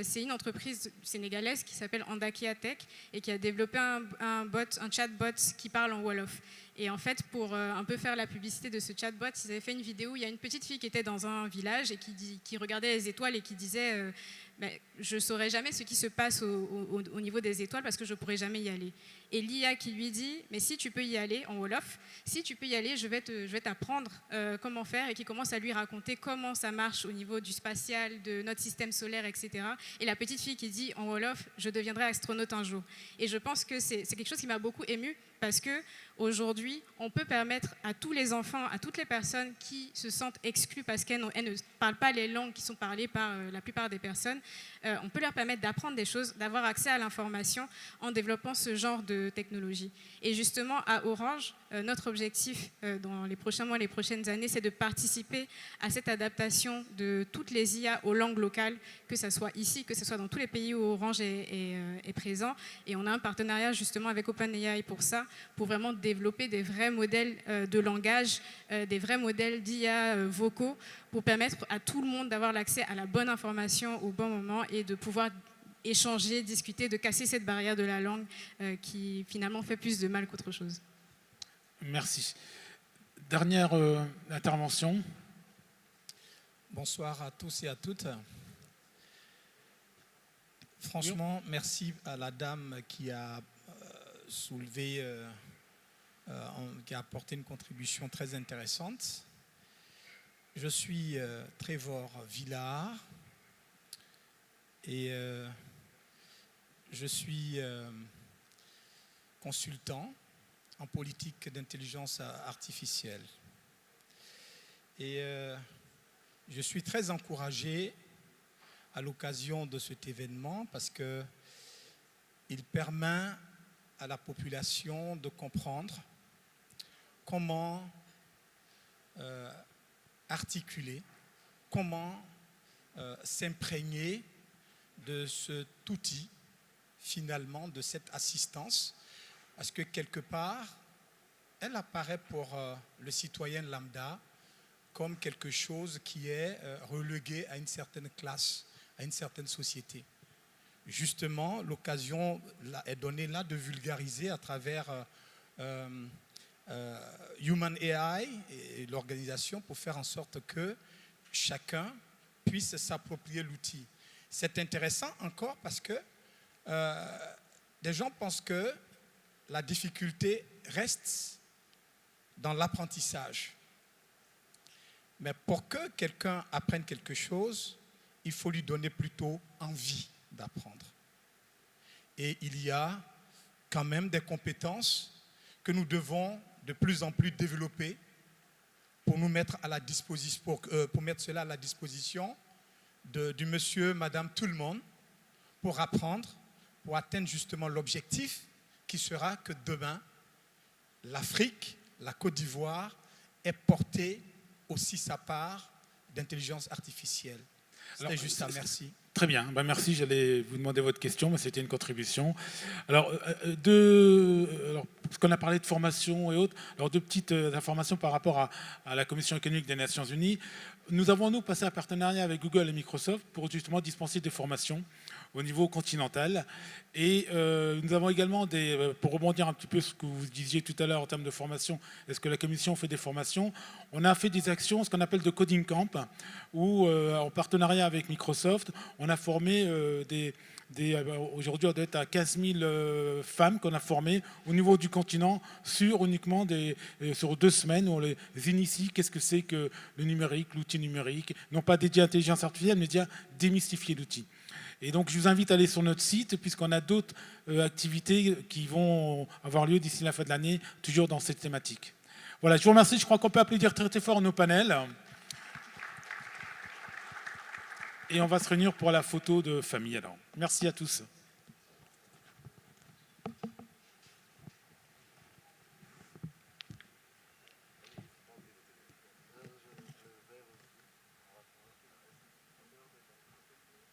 C'est une entreprise sénégalaise qui s'appelle Andakia Tech et qui a développé un chatbot qui parle en Wolof. Et en fait, pour un peu faire la publicité de ce chatbot, ils avaient fait une vidéo où il y a une petite fille qui était dans un village et qui regardait les étoiles et qui disait je ne saurais jamais ce qui se passe au niveau des étoiles parce que je ne pourrais jamais y aller. Et l'IA qui lui dit, mais si tu peux y aller, en Wolof, si tu peux y aller, je vais t'apprendre comment faire, et qui commence à lui raconter comment ça marche au niveau du spatial, de notre système solaire, etc. Et la petite fille qui dit en Wolof, je deviendrai astronaute un jour. Et je pense que c'est quelque chose qui m'a beaucoup émue parce qu'aujourd'hui, on peut permettre à tous les enfants, à toutes les personnes qui se sentent exclues parce qu'elles ne parlent pas les langues qui sont parlées par la plupart des personnes, on peut leur permettre d'apprendre des choses, d'avoir accès à l'information en développant ce genre de technologie. Et justement, à Orange, notre objectif dans les prochains mois, les prochaines années, c'est de participer à cette adaptation de toutes les IA aux langues locales, que ce soit ici, que ce soit dans tous les pays où Orange est présent. Et on a un partenariat justement avec OpenAI pour ça, pour vraiment développer des vrais modèles de langage, des vrais modèles d'IA vocaux, pour permettre à tout le monde d'avoir l'accès à la bonne information au bon moment et de pouvoir échanger, discuter, de casser cette barrière de la langue qui finalement fait plus de mal qu'autre chose. Merci. Dernière intervention. Bonsoir à tous et à toutes. Franchement, merci à la dame qui a soulevé, qui a apporté une contribution très intéressante. Je suis Trevor Villard et je suis consultant en politique d'intelligence artificielle. Et je suis très encouragé à l'occasion de cet événement parce qu'il permet à la population de comprendre comment articuler, comment s'imprégner de cet outil, finalement, de cette assistance, parce que quelque part, elle apparaît pour le citoyen lambda comme quelque chose qui est relégué à une certaine classe, à une certaine société. Justement, l'occasion est donnée là de vulgariser à travers Human AI et l'organisation pour faire en sorte que chacun puisse s'approprier l'outil. C'est intéressant encore parce que des gens pensent que la difficulté reste dans l'apprentissage. Mais pour que quelqu'un apprenne quelque chose, il faut lui donner plutôt envie d'apprendre. Et il y a quand même des compétences que nous devons de plus en plus développer pour nous mettre à la disposition, pour mettre cela à la disposition du monsieur, madame, tout le monde, pour apprendre, pour atteindre justement l'objectif qui sera que demain, l'Afrique, la Côte d'Ivoire, ait porté aussi sa part d'intelligence artificielle. C'était juste ça, merci. Très bien, merci, j'allais vous demander votre question, mais c'était une contribution. Alors, parce qu'on a parlé de formation et autres, alors deux petites informations par rapport à la Commission économique des Nations Unies. Nous avons, nous, passé un partenariat avec Google et Microsoft pour justement dispenser des formations au niveau continental. Et nous avons également pour rebondir un petit peu sur ce que vous disiez tout à l'heure en termes de formation, est-ce que la Commission fait des formations? On a fait des actions, ce qu'on appelle de Coding Camp, où en partenariat avec Microsoft, on a formé aujourd'hui on doit être à 15 000 femmes qu'on a formées au niveau du continent sur 2 semaines où on les initie, qu'est-ce que c'est que le numérique, l'outil numérique, non pas dédié à l'intelligence artificielle, mais déjà démystifier l'outil. Et donc, je vous invite à aller sur notre site, puisqu'on a d'autres activités qui vont avoir lieu d'ici la fin de l'année, toujours dans cette thématique. Voilà, je vous remercie. Je crois qu'on peut applaudir très très fort nos panels. Et on va se réunir pour la photo de famille. Alors, merci à tous.